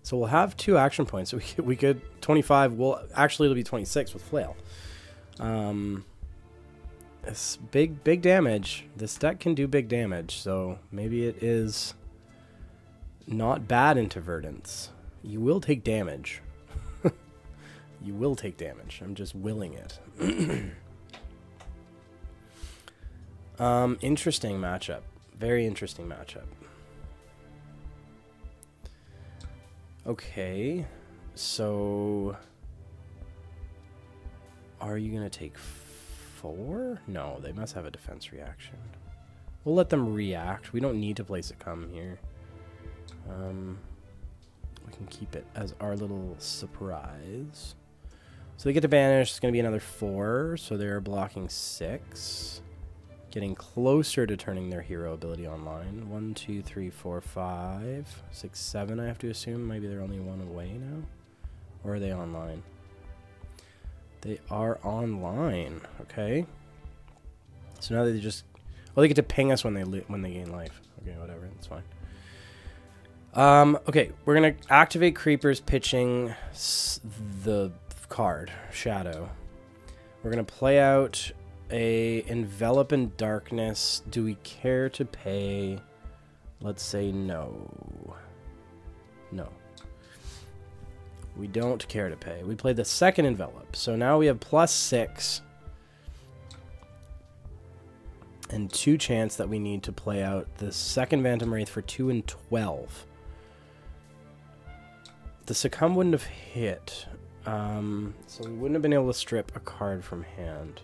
So we'll have 2 action points. So we could 25. Well, actually, it'll be 26 with Flail. It's big damage. This deck can do big damage, so maybe it is not bad into Verdance. You will take damage. You will take damage. I'm just willing it. Interesting matchup. Very interesting matchup. Okay, so are you going to take 4? No, they must have a defense reaction. We'll let them react. We don't need to play Succumb here. We can keep it as our little surprise. So they get to banish. It's going to be another 4, so they're blocking 6. Getting closer to turning their hero ability online. 1, 2, 3, 4, 5, 6, 7, I have to assume. Maybe they're only 1 away now. Or are they online? They are online. Okay. So now they just... well, they get to ping us when they gain life. Okay, whatever. That's fine. Okay, we're going to activate Creepers pitching the card, Shadow. We're going to play out a Envelop in Darkness. Do we care to pay? Let's say no. No. We don't care to pay. We played the second Envelop. So now we have +6 and 2 chance that we need to play out the second Phantom Wraith for 2 and 12. The Succumb wouldn't have hit. So we wouldn't have been able to strip a card from hand.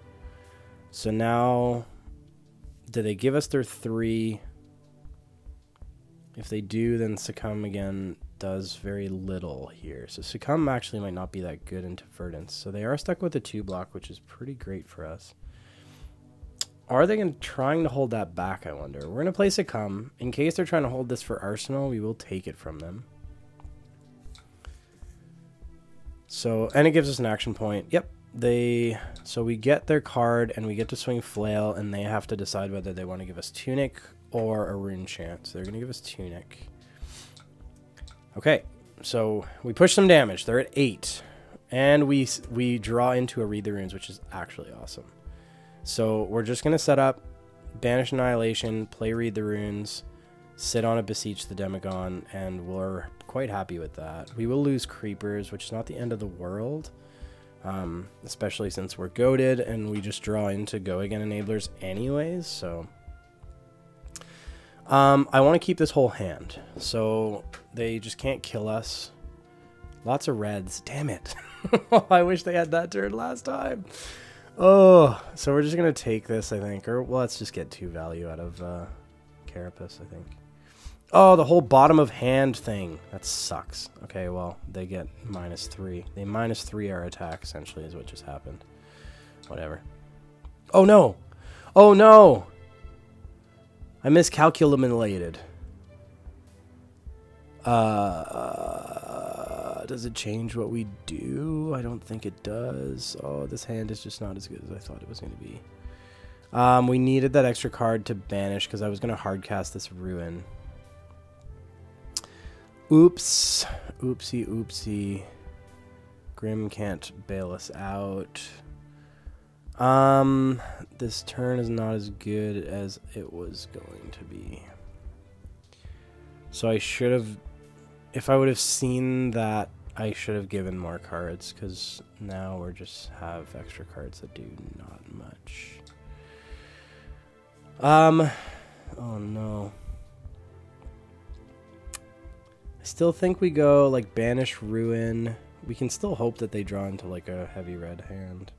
So now, do they give us their 3? If they do, then Succumb again does very little here. So Succumb actually might not be that good into Verdance. So they are stuck with a 2 block, which is pretty great for us. Are they trying to hold that back, I wonder? We're going to play Succumb. In case they're trying to hold this for Arsenal, we will take it from them. So, and it gives us an action point. Yep. So we get their card and we get to swing Flail, and they have to decide whether they want to give us Tunic or a Rune Chant. So they're going to give us Tunic. Okay, So we push some damage. They're at 8. And we draw into a Read the Runes, which is actually awesome. So we're just going to set up Banish Annihilation, play Read the Runes, sit on a Beseech the Demagon, and we're quite happy with that. We will lose Creepers, which is not the end of the world, especially since we're goated and we just draw into Go Again Enablers anyways. So I want to keep this whole hand, so they just can't kill us. Lots of reds. Damn it. I wish they had that turn last time. Oh, so we're just going to take this, I think. Or, well, let's just get 2 value out of Carapace, I think. Oh, the whole bottom of hand thing. That sucks. Okay, well, they get -3. They -3 our attack, essentially, is what just happened. Whatever. Oh, no. Oh, no. I miscalculated. Does it change what we do? I don't think it does. Oh, this hand is just not as good as I thought it was going to be. We needed that extra card to banish because I was going to hardcast this Ruin. Oops. Oopsie, oopsie. Grim can't bail us out. This turn is not as good as it was going to be. So I should have... If I would have seen that, I should have given more cards, because now we're just have extra cards that do not much. Oh no. I still think we go, like, Banish Ruin. We can still hope that they draw into, like, a heavy red hand.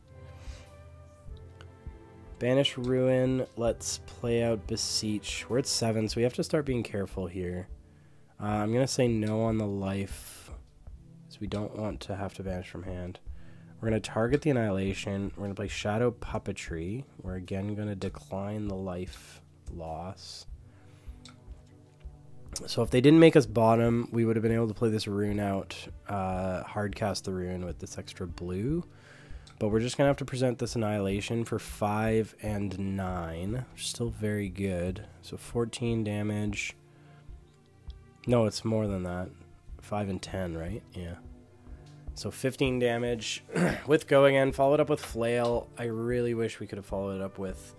Banish Ruin. Let's play out Beseech. We're at 7, so we have to start being careful here. I'm going to say no on the life, because we don't want to have to banish from hand. We're going to target the Annihilation. We're going to play Shadow Puppetry. We're again going to decline the life loss. So if they didn't make us bottom, we would have been able to play this Rune out, hardcast the Rune with this extra blue. But we're just going to have to present this Annihilation for 5 and 9, which is still very good. So 14 damage. No, it's more than that. 5 and 10, right? Yeah. So 15 damage with Go Again. Follow it up with Flail. I really wish we could have followed it up with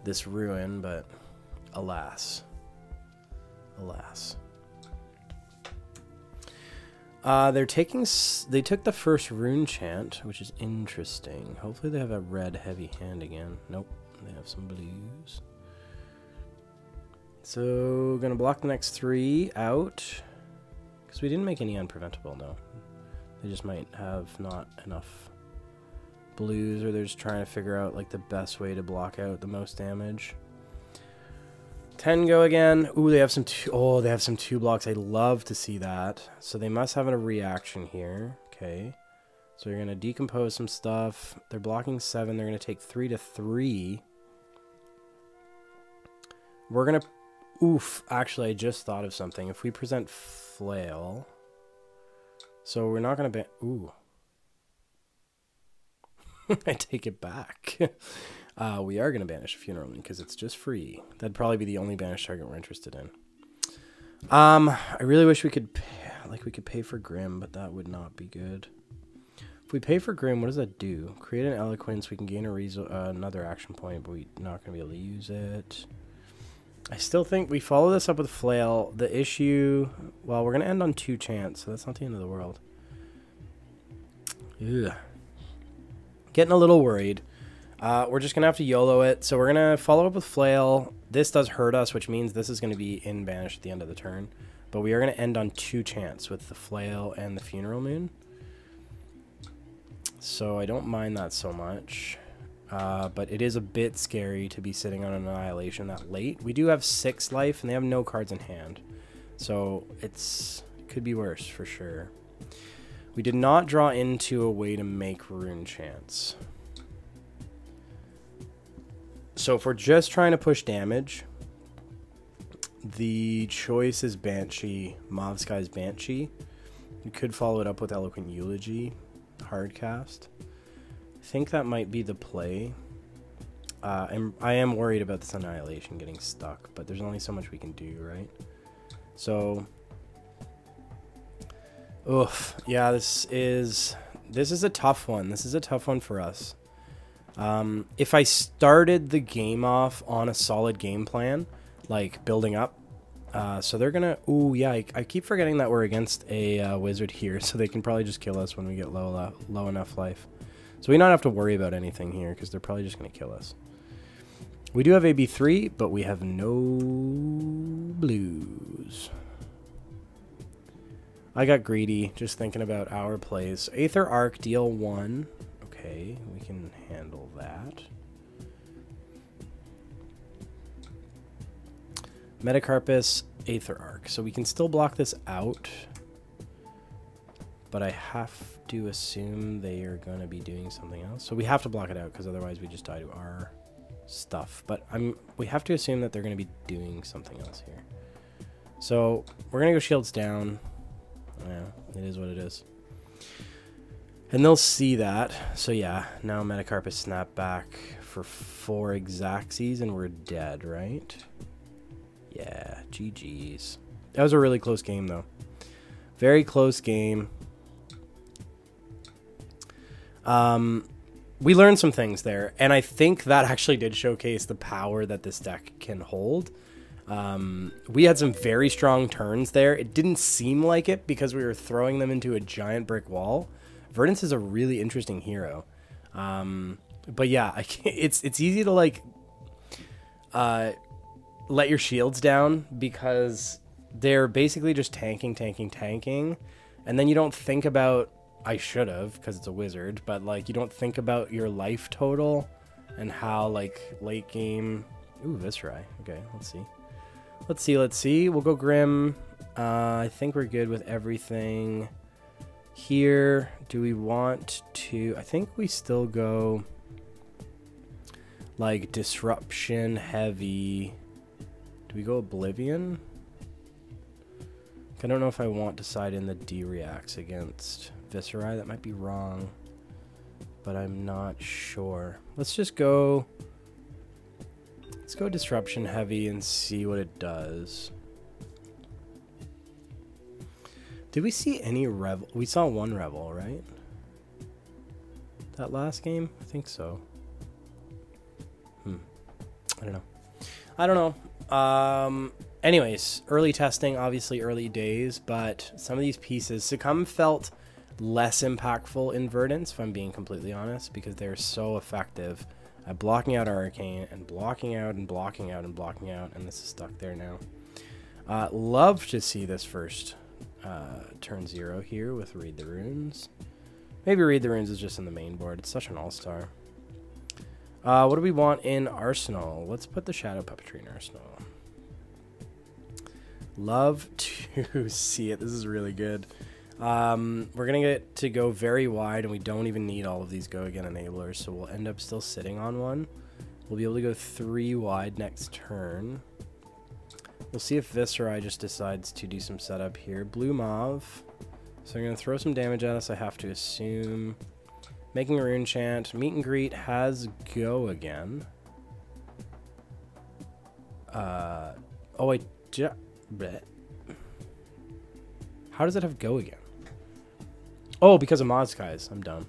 this Ruin, but alas. Alas. They took the first Rune Chant, which is interesting. Hopefully they have a red heavy hand again. Nope, they have some blues. So, gonna block the next 3 out. Because we didn't make any unpreventable, no. They just might have not enough blues, or they're just trying to figure out, like, the best way to block out the most damage. 10 Go Again. Ooh, they have some they have some 2 blocks. I love to see that. So they must have a reaction here. Okay. So you're gonna decompose some stuff. They're blocking 7. They're gonna take 3 to 3. We're gonna... Oof, actually, I just thought of something. If we present Flail... So we're not going to... Ooh. I take it back. We are going to banish Funeral because it's just free. That'd probably be the only banish target we're interested in. I really wish we could... we could pay for Grim, but that would not be good. If we pay for Grim, what does that do? Create an Eloquence. We can gain another action point, but we're not going to be able to use it. I still think we follow this up with Flail. The issue... Well, we're going to end on 2 chance, so that's not the end of the world. Ugh. Getting a little worried. We're just going to have to YOLO it. So we're going to follow up with Flail. This does hurt us, which means this is going to be in banish at the end of the turn. But we are going to end on 2 chance with the Flail and the Funeral Moon. So I don't mind that so much. But it is a bit scary to be sitting on an Annihilation that late. We do have 6 life, and they have no cards in hand. So it could be worse, for sure. We did not draw into a way to make Rune Chants. So if we're just trying to push damage, the choice is Banshee, Mavsky's Banshee. We could follow it up with Eloquent Eulogy, hardcast. I think that might be the play. I am worried about this Annihilation getting stuck, but there's only so much we can do, right? So Oof. Yeah, this is a tough one. This is a tough one for us. If I started the game off on a solid game plan, like building up, so they're gonna. Ooh, yeah. I keep forgetting that we're against a wizard here, so they can probably just kill us when we get low enough life. So we don't have to worry about anything here because they're probably just gonna kill us. We do have AB3, but we have no blues. I got greedy just thinking about our plays. Aether Arc, deal 1. Okay, we can handle that. Metacarpus, Aether Arc. So we can still block this out. But I have to assume they are going to be doing something else. So we have to block it out because otherwise we just die to our stuff. But we have to assume that they're going to be doing something else here. So we're going to go shields down. Yeah, it is what it is. And they'll see that. So yeah, now Metacarpus snap back for 4 Exacxies and we're dead, right? Yeah, GG's. That was a really close game though. Very close game. We learned some things there, and I think that actually did showcase the power that this deck can hold. We had some very strong turns there. It didn't seem like it because we were throwing them into a giant brick wall. Verdance is a really interesting hero. But yeah, it's easy to like let your shields down because they're basically just tanking, and then you don't think about, I should have because it's a wizard, but like you don't think about your life total and how like late game. Ooh, Viserai. Okay, let's see. We'll go Grim. I think we're good with everything here. Do we want to? I think we still go like disruption heavy. Do we go Oblivion? I don't know if I want to side in the D reacts against Viserai. That might be wrong, but I'm not sure. Let's just go. Let's go disruption heavy and see what it does. Did we see any Revel? We saw 1 Revel, right? That last game? I think so. I don't know. Anyways, early testing, obviously early days, but some of these pieces, Succumb felt less impactful in Verdance, if I'm being completely honest, because they're so effective at blocking out our Arcane and blocking out and blocking out and blocking out, and this is stuck there now. Love to see this first turn 0 here with Read the Runes. Maybe Read the Runes is just in the main board. It's such an all-star. What do we want in Arsenal? Let's put the Shadow Puppetry in Arsenal. Love to see it. This is really good. We're going to get to go very wide, and we don't even need all of these Go Again enablers, so we'll end up still sitting on 1. We'll be able to go 3 wide next turn. We'll see if Viserai just decides to do some setup here. Blue Mauve. So I'm going to throw some damage at us, I have to assume. Making a Rune Chant. Meet and Greet has Go Again. Oh, wait. How does it have Go Again? Oh, because of Mod Skies. I'm dumb.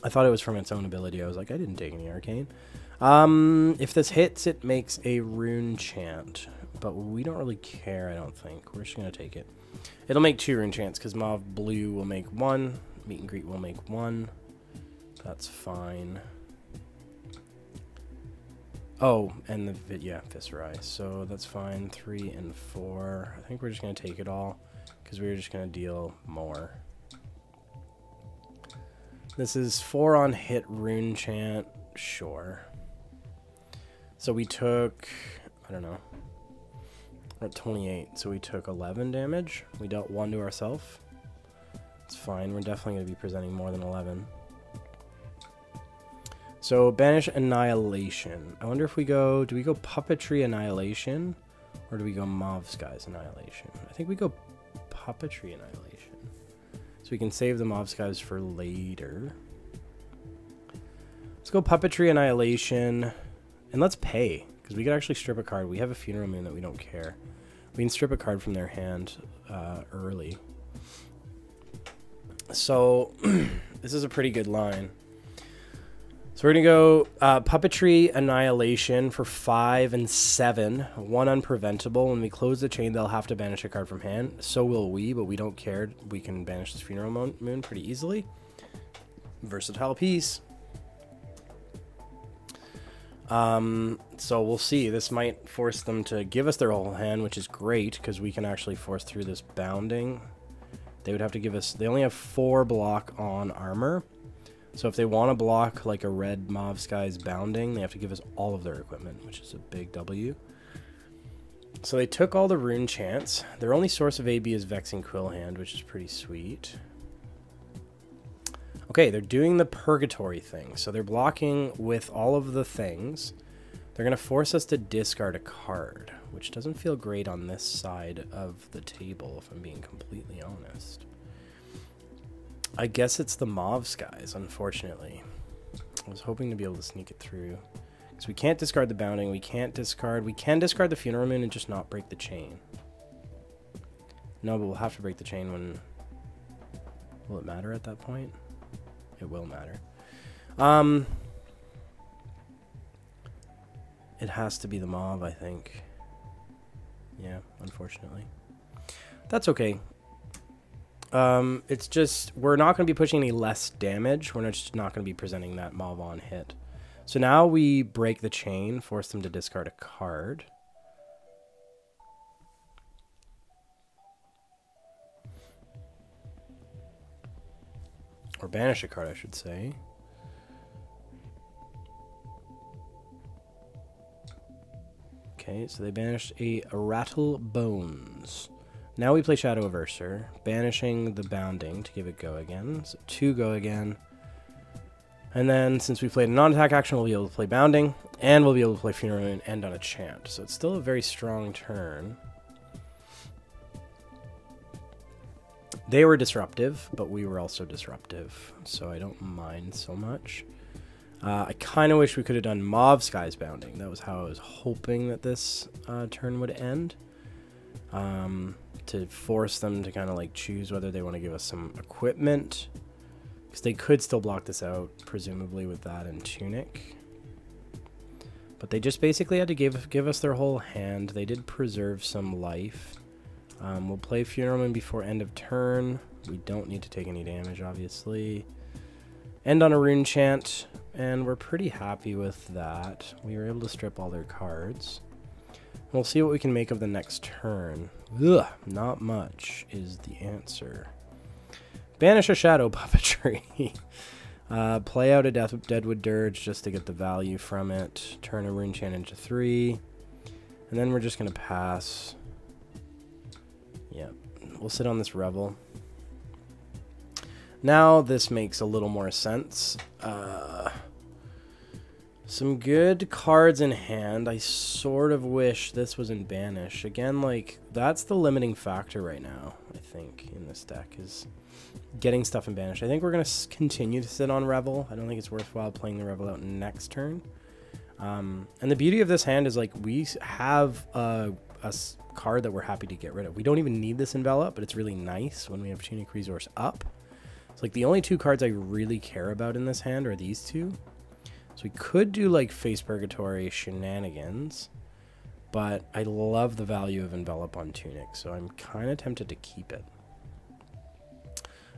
I thought it was from its own ability. I was like, I didn't take any Arcane. If this hits, it makes a Rune Chant. But we don't really care, I don't think. We're just going to take it. It'll make 2 Rune Chants because Mauve Blue will make 1. Meet and Greet will make 1. That's fine. Oh, and the Viserai. So that's fine. 3 and 4. I think we're just going to take it all because we're just going to deal more. This is 4 on hit Rune Chant. Sure. So we took, I don't know. We're at 28. So we took 11 damage. We dealt 1 to ourselves. It's fine. We're definitely going to be presenting more than 11. So Banish Annihilation. I wonder if we go, do we go Puppetry Annihilation or do we go Mauve Skies Annihilation? I think we go Puppetry Annihilation. So we can save the Mauve Skies for later. Let's go Puppetry Annihilation and let's pay because we could actually strip a card. We have a Funeral Moon that we don't care. We can strip a card from their hand early. So this is a pretty good line. So we're going to go Puppetry Annihilation for 5 and 7. 1 unpreventable. When we close the chain, they'll have to banish a card from hand. So will we, but we don't care. We can banish this Funeral Moon pretty easily. Versatile piece. So we'll see. This might force them to give us their whole hand, which is great, because we can actually force through this bounding. They would have to give us... They only have 4 block on armor. So if they want to block like a red Mauve Skies bounding, they have to give us all of their equipment, which is a big W. So they took all the rune chants. Their only source of AB is Vexing Quill Hand, which is pretty sweet. Okay, they're doing the Purgatory thing. So they're blocking with all of the things. They're going to force us to discard a card, which doesn't feel great on this side of the table, if I'm being completely honest. I guess it's the Mauve Skies, unfortunately. I was hoping to be able to sneak it through. Because we can't discard the bounding, we can't discard... We can discard the Funeral Moon and just not break the chain. No, but we'll have to break the chain when... Will it matter at that point? It will matter. It has to be the Mauve, I think. Yeah, unfortunately. That's okay. It's just, we're not going to be pushing any less damage. We're just not going to be presenting that Mauve on hit. So now we break the chain, force them to discard a card. Or banish a card, I should say. Okay, so they banished a Rattle Bones. Now we play Shadow Averser, banishing the bounding to give it go again. So 2 go again. And then, since we played a non-attack action, we'll be able to play bounding, and we'll be able to play Funeral and end on a chant. So it's still a very strong turn. They were disruptive, but we were also disruptive, so I don't mind so much. I kind of wish we could have done Mauve Skies bounding. That was how I was hoping that this turn would end. To force them to kind of like choose whether they want to give us some equipment, because they could still block this out, presumably with that and Tunic. But they just basically had to give us their whole hand. They did preserve some life. We'll play Funeral Moon before end of turn. We don't need to take any damage, obviously. End on a rune chant, and we're pretty happy with that. We were able to strip all their cards. We'll see what we can make of the next turn. Ugh, not much is the answer. Banish a Shadow Puppetry. Play out a Deadwood Dirge just to get the value from it. Turn a Rune Chant into 3. And then we're just going to pass. Yep. We'll sit on this Revel. Now this makes a little more sense. Some good cards in hand. I sort of wish this was in Banish. Again, like, that's the limiting factor right now, I think, in this deck, is getting stuff in Banish. I think we're going to continue to sit on Revel. I don't think it's worthwhile playing the Revel out next turn. And the beauty of this hand is, like, we have a card that we're happy to get rid of. We don't even need this Envelop, but it's really nice when we have Tunic Resource up. It's like the only 2 cards I really care about in this hand are these 2. So we could do like Face Purgatory shenanigans, but I love the value of Envelop on Tunic, so I'm kind of tempted to keep it.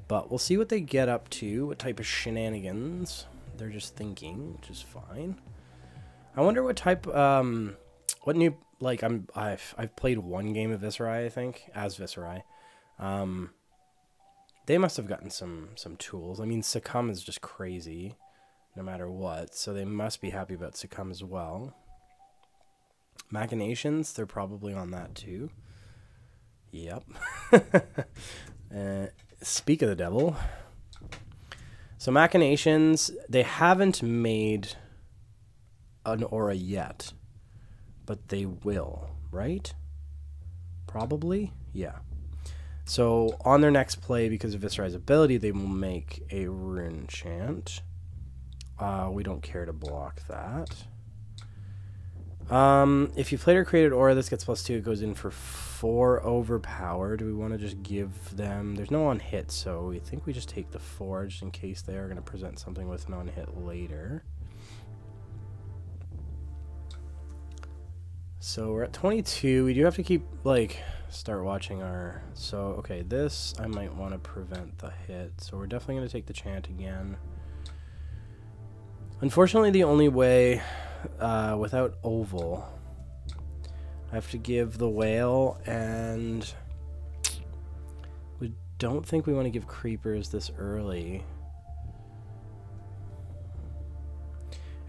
But we'll see what they get up to, what type of shenanigans they're just thinking, which is fine. I wonder what type, what new, like, I've played 1 game of Viserai, I think, as Viserai. They must have gotten some tools. I mean, Succumb is just crazy, no matter what, so they must be happy about Succumb as well. Machinations, they're probably on that too. Yep. Speak of the devil. So Machinations, they haven't made an aura yet, but they will, right? Probably? Yeah. So on their next play, because of Viserai's ability, they will make a Rune Chant. We don't care to block that. If you played or created aura, this gets +2. It goes in for 4 overpower. Do we want to just give them... There's no on-hit, so we think we just take the 4 just in case they are going to present something with an on-hit later. So we're at 22. We do have to keep, like, start watching our... So, okay, this I might want to prevent the hit. So we're definitely going to take the chant again. Unfortunately, the only way without oval, I have to give the whale, and we don't think we want to give creepers this early.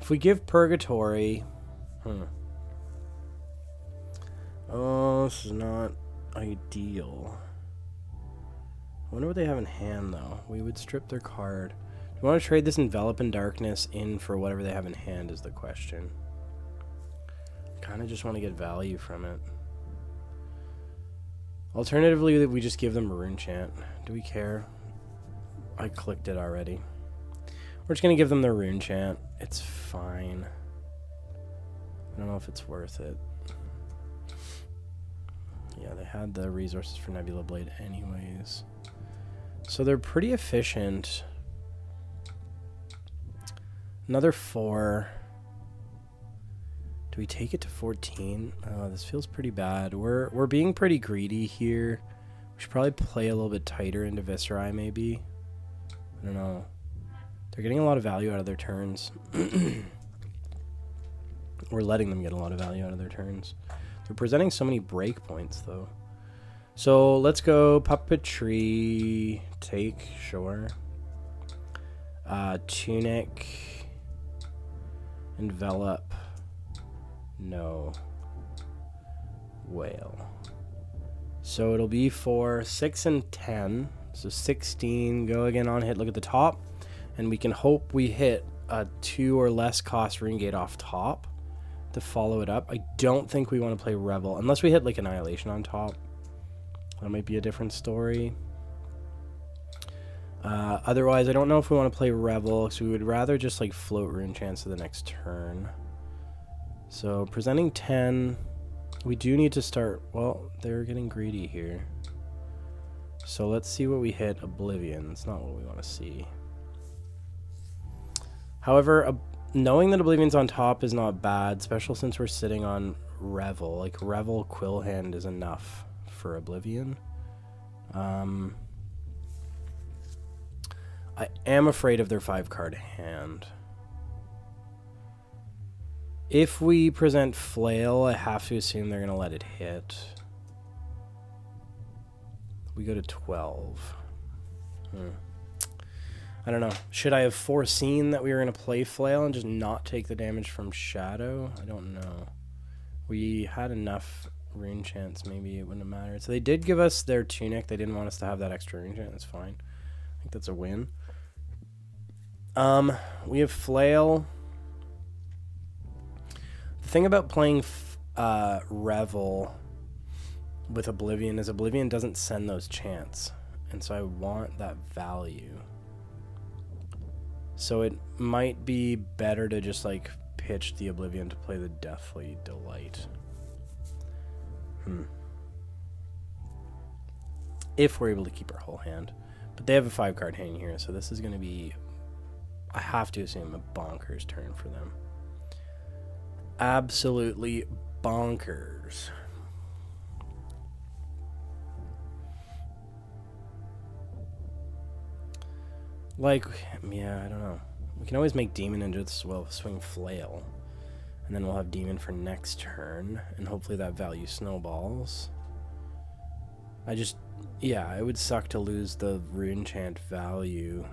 If we give purgatory... Oh, this is not ideal. I wonder what they have in hand, though. We would strip their card. Do we want to trade this Envelop in Darkness in for whatever they have in hand is the question. Kind of just want to get value from it. Alternatively, we just give them Rune Chant. Do we care? I clicked it already. We're just going to give them the Rune Chant. It's fine. I don't know if it's worth it. Yeah, they had the resources for Nebula Blade anyways. So they're pretty efficient. Another 4. Do we take it to 14? Oh, this feels pretty bad. We're being pretty greedy here. We should probably play a little bit tighter into Viserai, maybe. I don't know. They're getting a lot of value out of their turns. We're letting them get a lot of value out of their turns. They're presenting so many breakpoints, though. So let's go Puppetry. Take, sure. Tunic. Envelop. No. Whale. So it'll be for 6 and 10. So 16. Go again on hit. Look at the top. And we can hope we hit a 2 or less cost Rune Gate off top to follow it up. I don't think we want to play Revel. Unless we hit like Annihilation on top. That might be a different story. Otherwise, I don't know if we want to play Revel, so we would rather just like float Rune Chance to the next turn. So presenting 10, we do need to start. Well, they're getting greedy here. So let's see what we hit. Oblivion. It's not what we want to see. However, knowing that Oblivion's on top is not bad, especially since we're sitting on Revel. Like Revel Quill Hand is enough for Oblivion. I am afraid of their 5-card hand. If we present Flail, I have to assume they're going to let it hit. We go to 12. I don't know. Should I have foreseen that we were going to play Flail and just not take the damage from Shadow? I don't know. We had enough Rune Chants. Maybe it wouldn't have mattered. So they did give us their Tunic. They didn't want us to have that extra Rune Chant. That's fine. I think that's a win. We have Flail. The thing about playing Revel with Oblivion is Oblivion doesn't send those chants. And so I want that value. So it might be better to just like pitch the Oblivion to play the Deathly Delight. If we're able to keep our whole hand. But they have a 5-card hand here, so this is going to be, I have to assume, a bonkers turn for them. Absolutely bonkers. Like, yeah, I don't know. We can always make Demon and just, well, swing Flail. And then we'll have Demon for next turn. And hopefully that value snowballs. I just, yeah, it would suck to lose the Rune Chant value.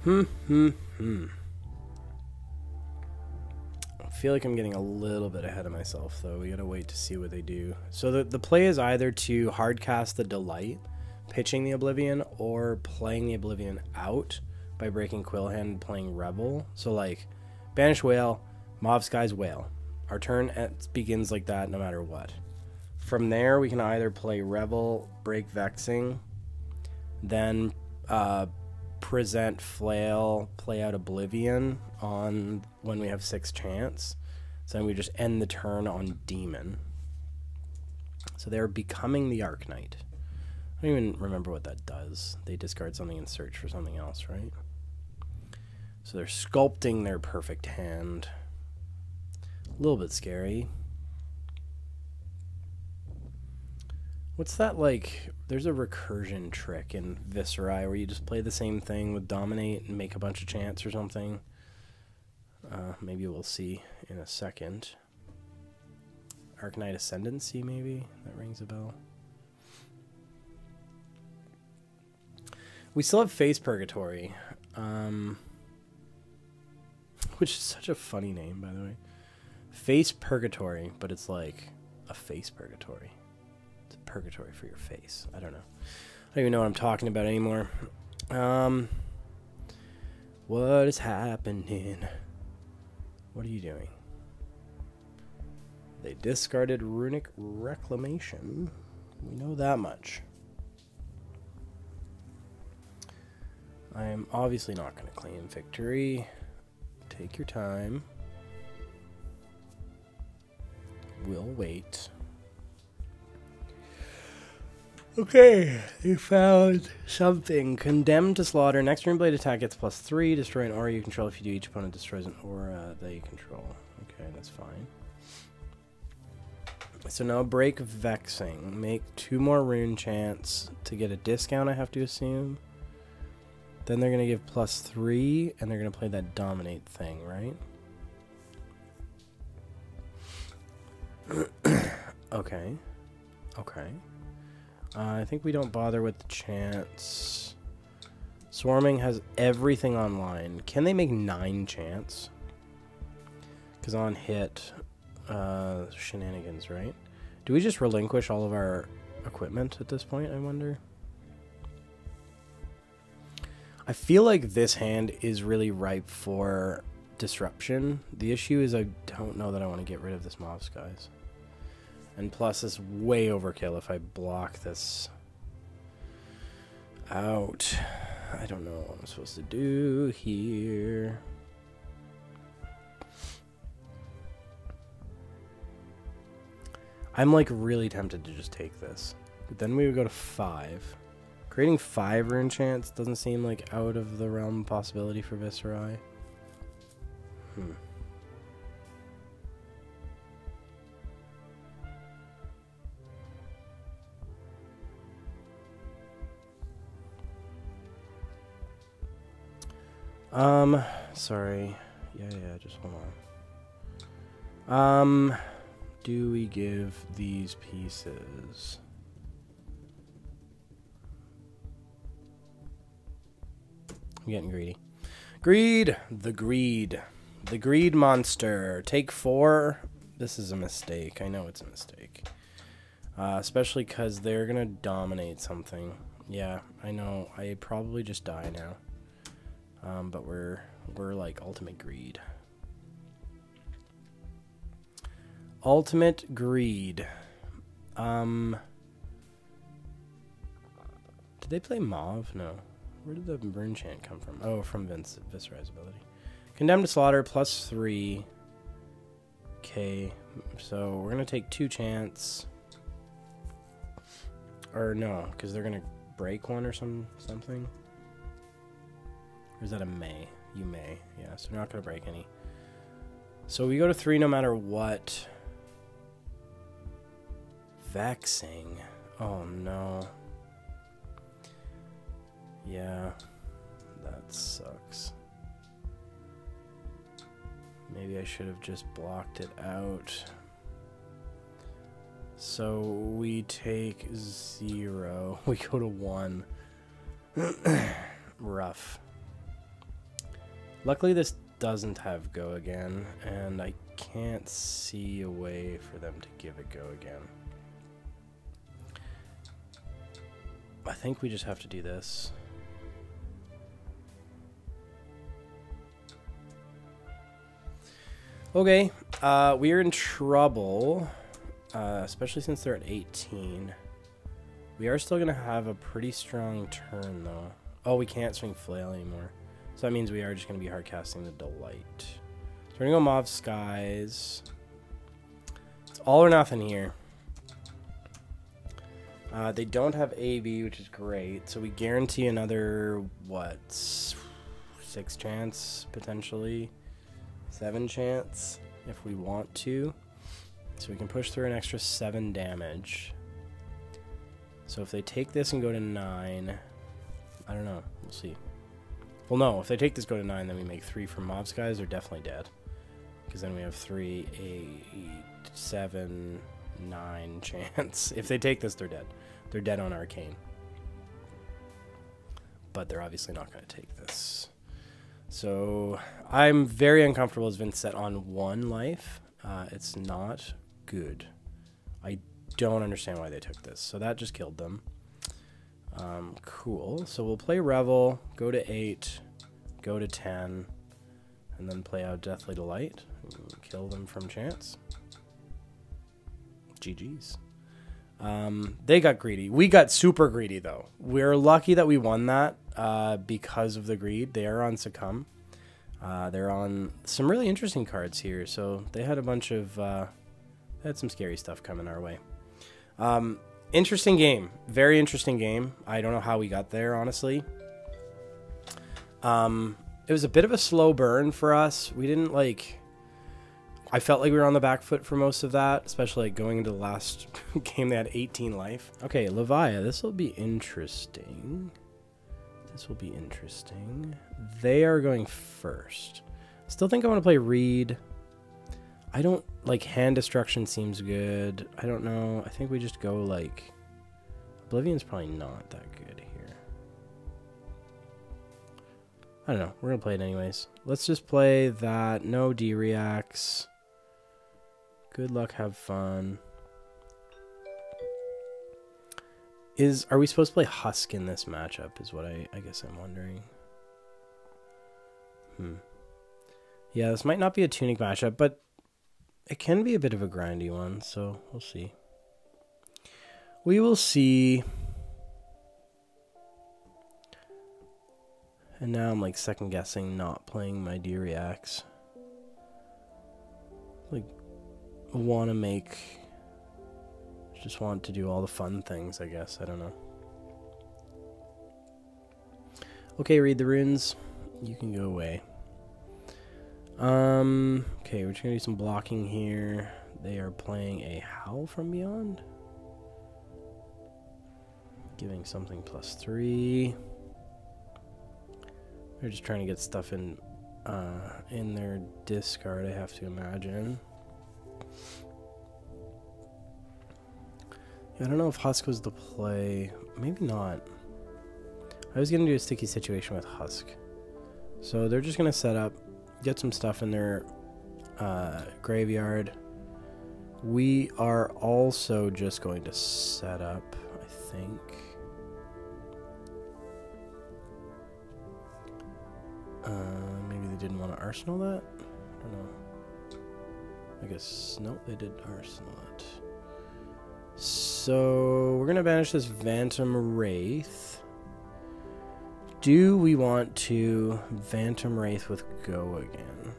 I feel like I'm getting a little bit ahead of myself, though. We gotta wait to see what they do. So the play is either to hardcast the Delight, pitching the Oblivion, or playing the Oblivion out by breaking Quillhand and playing Rebel. So, like, Banish Whale, Mauve Sky's Whale. Our turn begins like that no matter what. From there, we can either play Revel, break Vexing, then present Flail, play out Oblivion on when we have 6 chance. So then we just end the turn on Demon. So they're becoming the Arknight. I don't even remember what that does. They discard something and search for something else, right? So they're sculpting their perfect hand. A little bit scary. What's that like? There's a recursion trick in Viserai where you just play the same thing with Dominate and make a bunch of chance or something. Maybe we'll see in a second. Arknight Ascendancy, maybe? That rings a bell. We still have Face Purgatory. Which is such a funny name, by the way. Face Purgatory, but it's like a face purgatory. It's a purgatory for your face. I don't know. I don't even know what I'm talking about anymore. What is happening? What are you doing? They discarded Runic Reclamation. We know that much. I am obviously not going to claim victory. Take your time. We'll wait. Okay, you found something. Condemned to slaughter. Next turn blade attack gets +3. Destroy an aura you control. If you do, each opponent destroys an aura that you control. Okay, that's fine. So now break Vexing. Make 2 more rune chants to get a discount, I have to assume. Then they're going to give +3, and they're going to play that Dominate thing, right? Okay. Okay. I think we don't bother with the chants. Swarming has everything online. Can they make 9 chants? Because on hit, shenanigans, right? Do we just relinquish all of our equipment at this point, I wonder? I feel like this hand is really ripe for disruption. The issue is I don't know that I want to get rid of this Mob Skies. And plus, it's way overkill if I block this out. I don't know what I'm supposed to do here. I'm like really tempted to just take this. But then we would go to 5. Creating 5 rune chants doesn't seem like out of the realm of possibility for Viserai. Sorry. Yeah, just hold on. Do we give these pieces? I'm getting greedy. Greed! The greed. The greed monster. Take 4. This is a mistake. I know it's a mistake. Especially because they're going to dominate something. Yeah, I know. I probably just die now. But we're like ultimate greed. Ultimate greed. Did they play Mauve? No. Where did the burn chant come from? Oh, from Viserai's ability. Condemned to slaughter +3. Okay, so we're gonna take 2 chants. Or no, because they're gonna break one or something. Or is that a may? You may. Yeah, so we're not gonna break any. So we go to 3 no matter what. Vexing. Oh no. Yeah, that sucks. Maybe I should have just blocked it out. So we take 0. We go to 1. Rough. Luckily this doesn't have go again, and I can't see a way for them to give it go again. I think we just have to do this. Okay, we're in trouble, especially since they're at 18. We are still going to have a pretty strong turn, though. Oh, we can't swing Flail anymore. So that means we are just going to be hard casting the Delight. So we're going to go Mauve Skies. It's all or nothing here. They don't have AB, which is great. So we guarantee another, what, 6 chance, potentially? 7 chance, if we want to. So we can push through an extra 7 damage. So if they take this and go to 9, I don't know. We'll see. Well, no, if they take this, go to 9, then we make 3 from Mauve Skies. They're definitely dead. Because then we have 3, 8, 7, 9 chance. If they take this, they're dead. They're dead on Arcane. But they're obviously not going to take this. So I'm very uncomfortable as Vynnset on 1 life. It's not good. I don't understand why they took this. So that just killed them. Cool. So we'll play Revel, go to 8, go to 10, and then play out Deathly Delight. And kill them from chance. GG's. They got greedy. We got super greedy, though. We're lucky that we won that because of the greed. They are on Succumb. They're on some really interesting cards here. So they had a bunch of... they had some scary stuff coming our way. Interesting game. Very interesting game. I don't know how we got there, honestly. It was a bit of a slow burn for us. We didn't, like... I felt like we were on the back foot for most of that, especially like going into the last game. They had 18 life. Okay, Levia, this will be interesting. This will be interesting. They are going first. Still think I want to play Reed. I don't, like, Hand Destruction seems good. I don't know. I think we just go, like... Oblivion's probably not that good here. I don't know. We're going to play it anyways. Let's just play that. No D-reacts. Good luck, have fun. Are we supposed to play Husk in this matchup is what I guess I'm wondering. Yeah, this might not be a Tunic matchup, but it can be a bit of a grindy one, so we'll see. We will see. And now I'm like second guessing not playing my D-reacts. Like, just want to do all the fun things, I guess. I don't know. Okay, read the runes. You can go away. Okay, we're just gonna do some blocking here. They are playing a Howl from Beyond. Giving something +3. They're just trying to get stuff in their discard, I have to imagine. I don't know if Husk was the play. Maybe not. I was going to do a sticky situation with Husk. So they're just going to set up, get some stuff in their graveyard. We are also just going to set up, I think. Maybe they didn't want to Arsenal that? I don't know. I guess, nope, they did Arsenal it. So, we're going to banish this Phantom Wraith. Do we want to Phantom Wraith with Go again?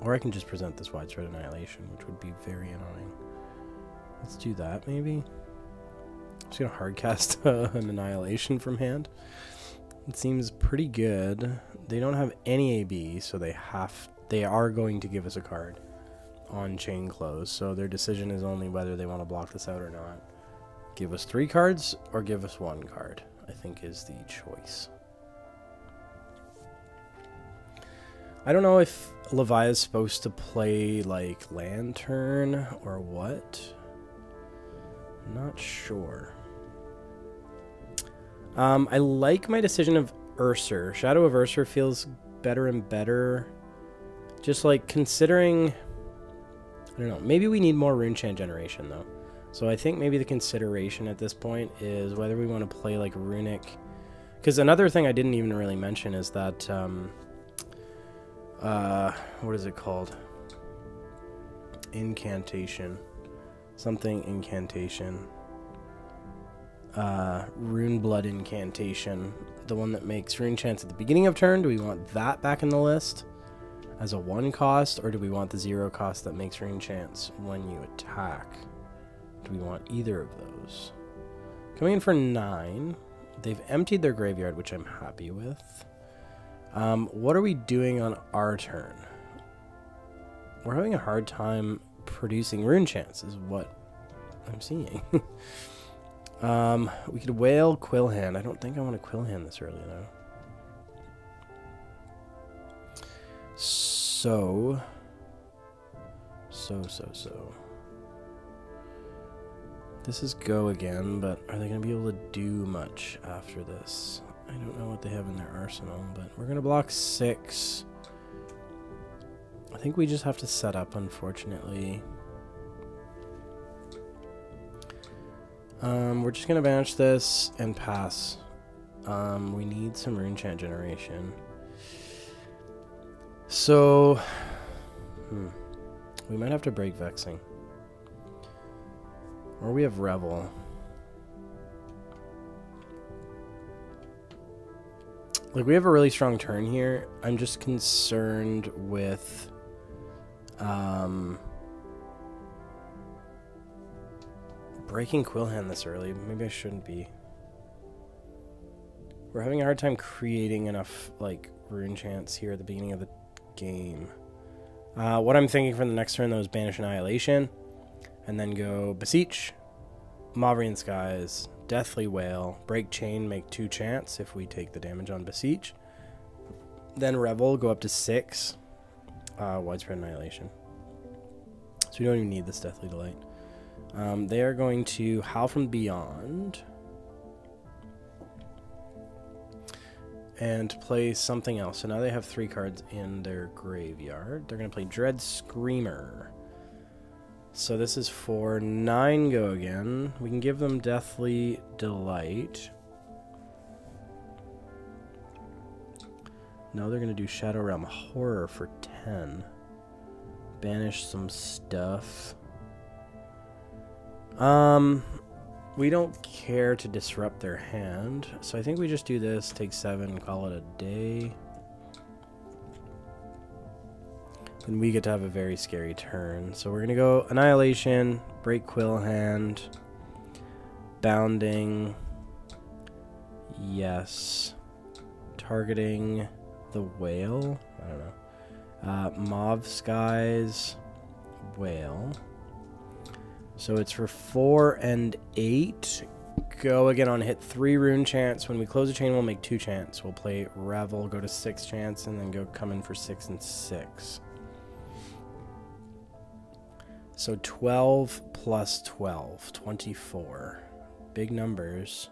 Or I can just present this Widespread Annihilation, which would be very annoying. Let's do that, maybe. I'm just going to hardcast an Annihilation from hand. It seems pretty good. They don't have any AB, so they are going to give us a card on Chain Close. So their decision is only whether they want to block this out or not. Give us 3 cards or give us 1 card, I think is the choice. I don't know if Levia is supposed to play like Lantern or what. Not sure. I like my decision of Urser. Shadow of Urser feels better and better. Just like considering... I don't know. Maybe we need more Runechant generation though. So I think maybe the consideration at this point is whether we want to play like Runic. Because another thing I didn't even really mention is that... what is it called? Incantation. Something incantation. Rune Blood incantation, the one that makes rune chance at the beginning of turn. Do we want that back in the list as a 1 cost, or do we want the 0 cost that makes rune chance when you attack? Do we want either of those? Coming in for 9. They've emptied their graveyard, which I'm happy with. What are we doing on our turn? We're having a hard time producing rune chance, is what I'm seeing. We could whale Quillhand. I don't think I want to Quillhand this early though. So. This is go again, but are they going to be able to do much after this? I don't know what they have in their arsenal, but we're going to block 6. I think we just have to set up, unfortunately. We're just going to banish this and pass. We need some rune chant generation. So, we might have to break Vexing. Or we have Revel. Like, we have a really strong turn here. I'm just concerned with breaking Quillhand this early. Maybe I shouldn't be. We're having a hard time creating enough, like, rune chance here at the beginning of the game. What I'm thinking for the next turn, though, is banish Annihilation. And then go Beseech, Mauvrian Skies, Deathly Wail, Break Chain, make 2 chance if we take the damage on Beseech. Then Revel, go up to 6. Widespread Annihilation. So we don't even need this Deathly Delight. They are going to Howl from Beyond. And play something else. So now they have 3 cards in their graveyard. They're going to play Dread Screamer. So this is for 9 go again. We can give them Deathly Delight. No, they're going to do Shadow Realm Horror for 10. Banish some stuff. We don't care to disrupt their hand. So I think we just do this, take 7, call it a day. And we get to have a very scary turn. So we're going to go Annihilation, Break Quillhand, Bounding, yes, targeting the Whale, I don't know, Mauve Skies, Whale. So it's for 4 and 8. Go again on hit 3 rune chance. When we close a chain, we'll make 2 chance. We'll play Revel, go to 6 chance, and then go come in for 6 and 6. So 12 plus 12, 24. Big numbers.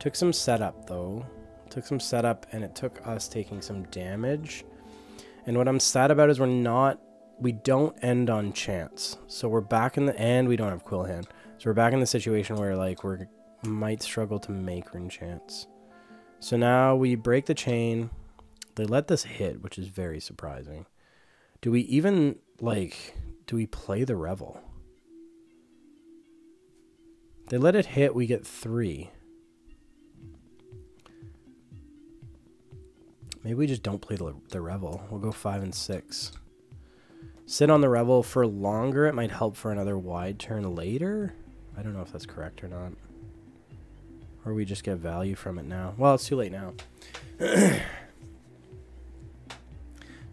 Took some setup, though. Took some setup, and it took us taking some damage. And what I'm sad about is we don't end on chance. So we're back in the end. We don't have Quillhand. So we're back in the situation where, like, we might struggle to make rune chance. So now we break the chain. They let this hit, which is very surprising. Do we even, like... Do we play the Revel? They let it hit, we get 3. Maybe we just don't play the Revel. We'll go 5 and 6. Sit on the Revel for longer. It might help for another wide turn later. I don't know if that's correct or not. Or we just get value from it now. Well, it's too late now.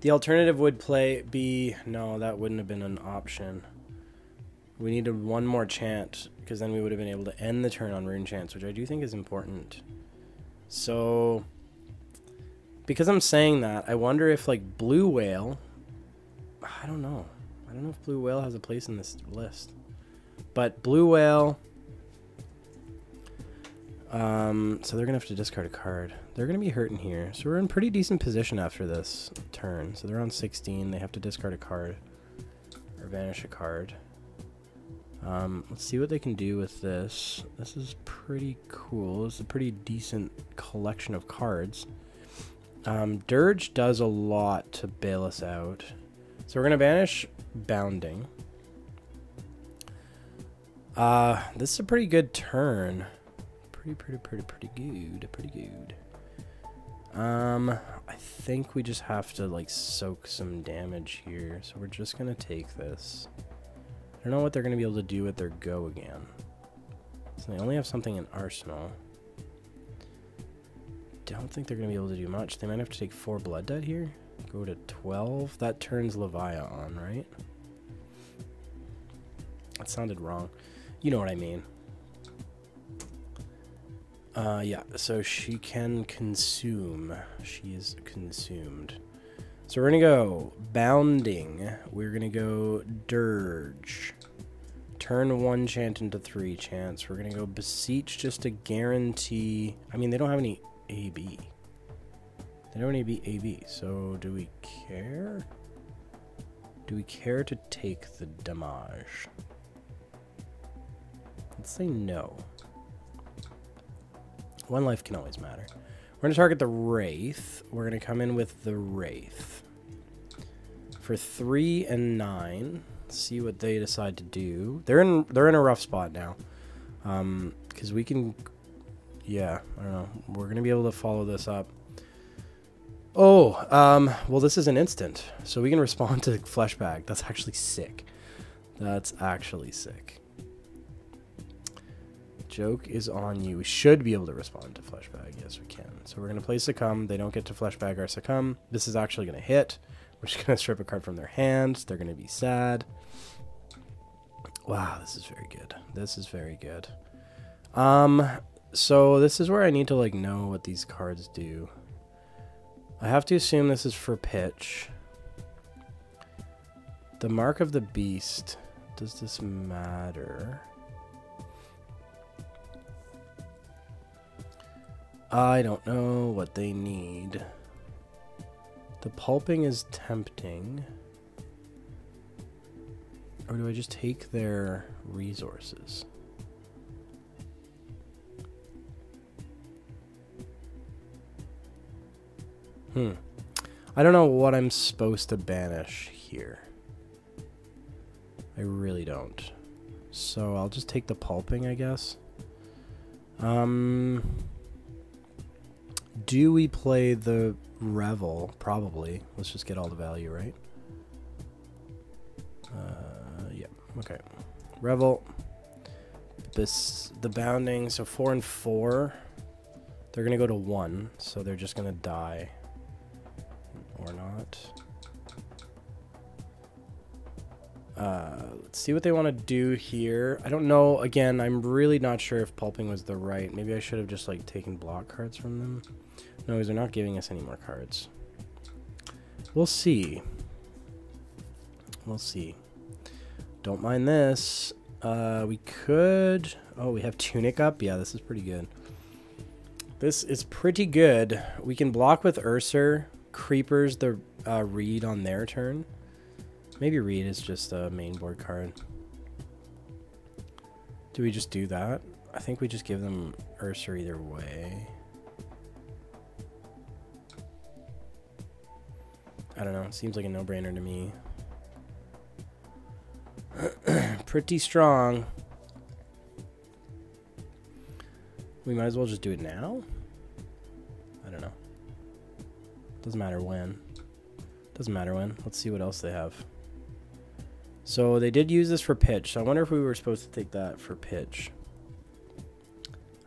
The alternative would be... No, that wouldn't have been an option. We needed 1 more chant, because then we would have been able to end the turn on rune chance, which I do think is important. So, because I'm saying that, I wonder if, like, Blue Whale... I don't know. I don't know if Blue Whale has a place in this list. But Blue Whale... so they're going to have to discard a card. They're going to be hurting here. So we're in pretty decent position after this turn. So they're on 16. They have to discard a card. Or vanish a card. Let's see what they can do with this. This is pretty cool. This is a pretty decent collection of cards. Dirge does a lot to bail us out. So we're going to banish Bounding. This is a pretty good turn. Pretty good. Pretty good. I think we just have to like soak some damage here. So we're just gonna take this. I don't know what they're gonna be able to do with their go again. So they only have something in arsenal. Don't think they're gonna be able to do much. They might have to take 4 blood debt here. Go to 12. That turns Levia on, right? That sounded wrong. You know what I mean. Yeah, so she can consume. She is consumed. So we're gonna go bounding. We're gonna go dirge. Turn 1 chant into 3 chants. We're gonna go beseech just to guarantee. I mean, they don't have any AB. They don't need AB. So do we care? Do we care to take the damage? Let's say no. 1 life can always matter. We're going to target the Wraith. We're going to come in with the Wraith. For 3 and 9, see what they decide to do. They're in a rough spot now. Because we can... Yeah, I don't know. We're going to be able to follow this up. Oh, well, this is an instant. So we can respond to Flesh Bag. That's actually sick. That's actually sick. Joke is on you. We should be able to respond to Flesh Bag. Yes, we can. So we're going to play Succumb. They don't get to Flesh Bag or Succumb. This is actually going to hit. We're just going to strip a card from their hands. They're going to be sad. Wow, this is very good. This is very good. So this is where I need to like know what these cards do. I have to assume this is for pitch. The Mark of the Beast. Does this matter? I don't know what they need. The pulping is tempting. Or do I just take their resources? I don't know what I'm supposed to banish here. I really don't. So I'll just take the pulping, I guess. Do we play the Revel? Probably. Let's just get all the value, right? Yeah. Okay. Revel. The bounding. So 4 and 4. They're going to go to 1. So they're just going to die. Or not. Let's see what they want to do here. I don't know. Again, I'm really not sure if pulping was the right. Maybe I should have just like taken block cards from them. No, because they're not giving us any more cards. We'll see. We'll see. Don't mind this. We could... Oh, we have Tunic up? Yeah, this is pretty good. This is pretty good. We can block with Ursur. Creepers the Reed on their turn. Maybe Reed is just a main board card. Do we just do that? I think we just give them Ursur either way. I don't know. It seems like a no-brainer to me. Pretty strong. We might as well just do it now? I don't know. Doesn't matter when. Doesn't matter when. Let's see what else they have. So they did use this for pitch. So I wonder if we were supposed to take that for pitch.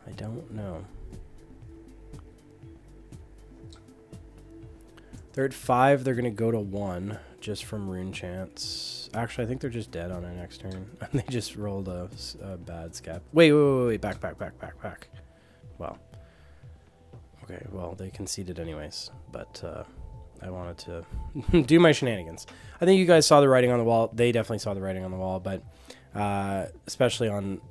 I don't know. They're at 5. They're going to go to 1 just from rune chance. Actually, I think they're just dead on our next turn. They just rolled a bad scap. Wait. Back. Wow. Okay, well, they conceded anyways. But I wanted to do my shenanigans. I think you guys saw the writing on the wall. They definitely saw the writing on the wall. But especially on,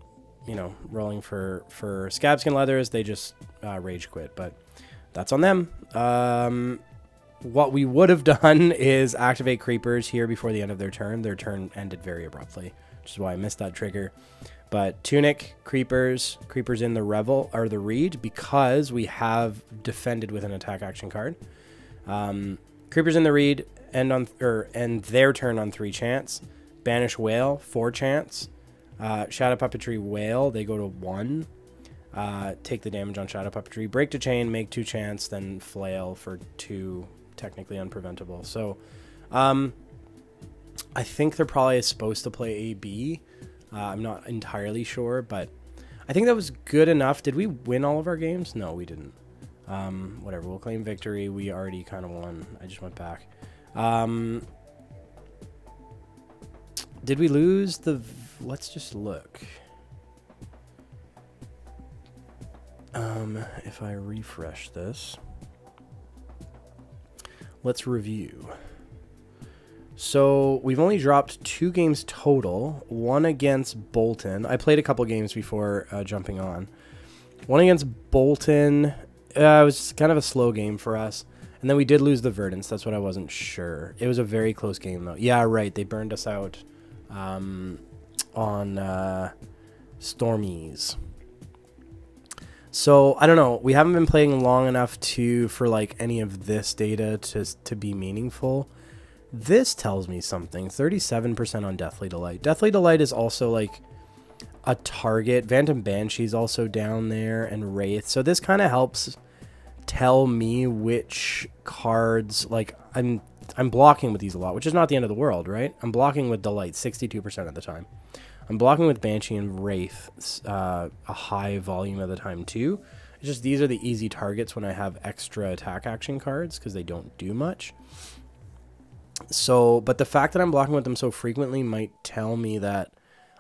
you know, rolling for Scabskin Leathers, they just rage quit. But that's on them. What we would have done is activate Creepers here before the end of their turn. Their turn ended very abruptly, which is why I missed that trigger. But Tunic, Creepers in the Revel, or the Reed, because we have defended with an attack action card. Creepers in the Reed end their turn on 3 chance. Banish Whale, 4 chance. Shadow Puppetry Whale, they go to 1. take the damage on Shadow Puppetry, break to chain, make 2 chance, then flail for 2, technically unpreventable. So I think they're probably supposed to play AB. I'm not entirely sure, but I think that was good enough. Did we win all of our games? No, we didn't. Whatever, we'll claim victory. We already kind of won. I just went back. Did we lose the... Let's just look. If I refresh this, let's review. So we've only dropped 2 games total. One against Bolton. I played a couple games before jumping on. One against Bolton. It was kind of a slow game for us. And then we did lose the Verdance. That's what I wasn't sure. It was a very close game, though. Yeah, right. They burned us out on Stormies. So, I don't know. We haven't been playing long enough for like any of this data to be meaningful. This tells me something. 37% on Deathly Delight. Deathly Delight is also like a target. Phantom Banshee's also down there, and Wraith. So this kind of helps tell me which cards, like I'm blocking with these a lot, which is not the end of the world, right? I'm blocking with Delight 62% of the time. I'm blocking with Banshee and Wraith a high volume of the time too. It's just these are the easy targets when I have extra attack action cards because they don't do much. So, but the fact that I'm blocking with them so frequently might tell me that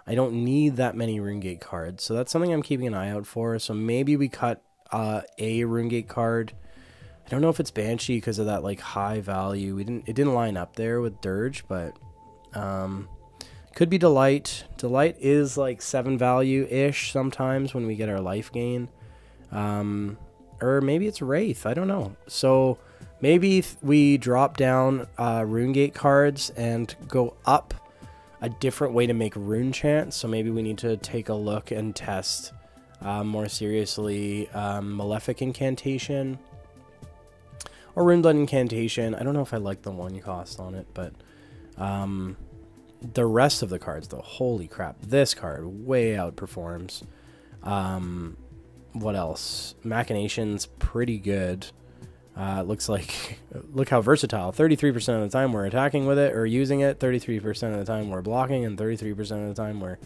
I don't need that many RuneGate cards. So that's something I'm keeping an eye out for. So maybe we cut a RuneGate card. I don't know if it's Banshee because of that like high value. It didn't line up there with Dirge, but could be Delight. Delight is like 7 value-ish sometimes when we get our life gain. Or maybe it's Wraith. I don't know. So maybe we drop down RuneGate cards and go up a different way to make Rune Chant. So maybe we need to take a look and test more seriously Malefic Incantation or Runeblood Incantation. I don't know if I like the 1 cost on it, but the rest of the cards, though, holy crap, this card way outperforms. What else? Machination's pretty good. Looks like, look how versatile. 33% of the time we're attacking with it or using it, 33% of the time we're blocking, and 33% of the time we're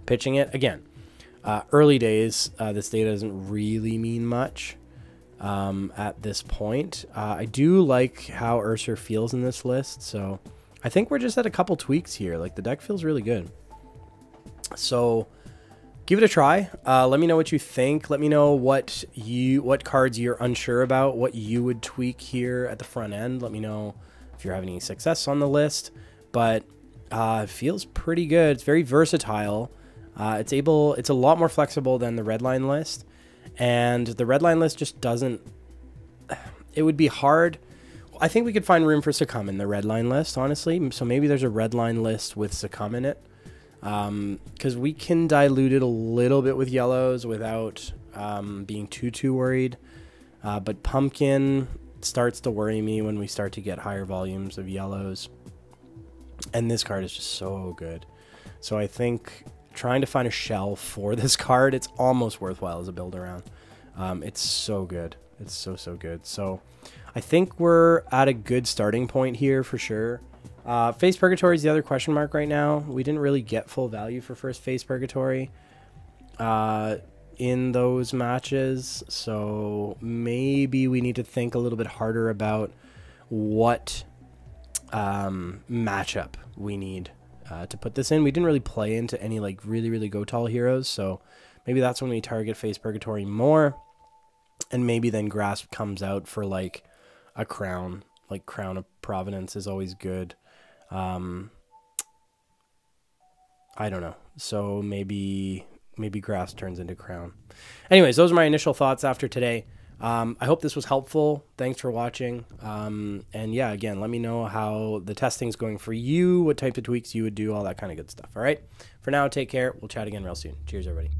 pitching it. Again, early days, this data doesn't really mean much at this point. I do like how Ursa feels in this list, so I think we're just at a couple tweaks here. Like, the deck feels really good. So give it a try. Let me know what you think. Let me know what cards you're unsure about, what you would tweak here at the front end. Let me know if you're having any success on the list. But it feels pretty good. It's very versatile. It's a lot more flexible than the Redline list. And the Redline list just doesn't... It would be hard... I think we could find room for Succumb in the Redline list, honestly. So maybe there's a Redline list with Succumb in it. Because we can dilute it a little bit with yellows without being too worried. But Pumpkin starts to worry me when we start to get higher volumes of yellows. And this card is just so good. So I think trying to find a shell for this card, it's almost worthwhile as a build around. It's so good. It's so good. So I think we're at a good starting point here for sure. Face Purgatory is the other question mark right now. We didn't really get full value for first Face Purgatory in those matches. So maybe we need to think a little bit harder about what matchup we need to put this in. We didn't really play into any like really go tall heroes. So maybe that's when we target Face Purgatory more. And maybe then Grasp comes out for like a Crown. Like Crown of Providence is always good. I don't know. So maybe Grasp turns into Crown. Anyways, those are my initial thoughts after today. I hope this was helpful. Thanks for watching. And yeah, again, let me know how the testing's going for you, what type of tweaks you would do, all that kind of good stuff. All right. For now, take care. We'll chat again real soon. Cheers, everybody.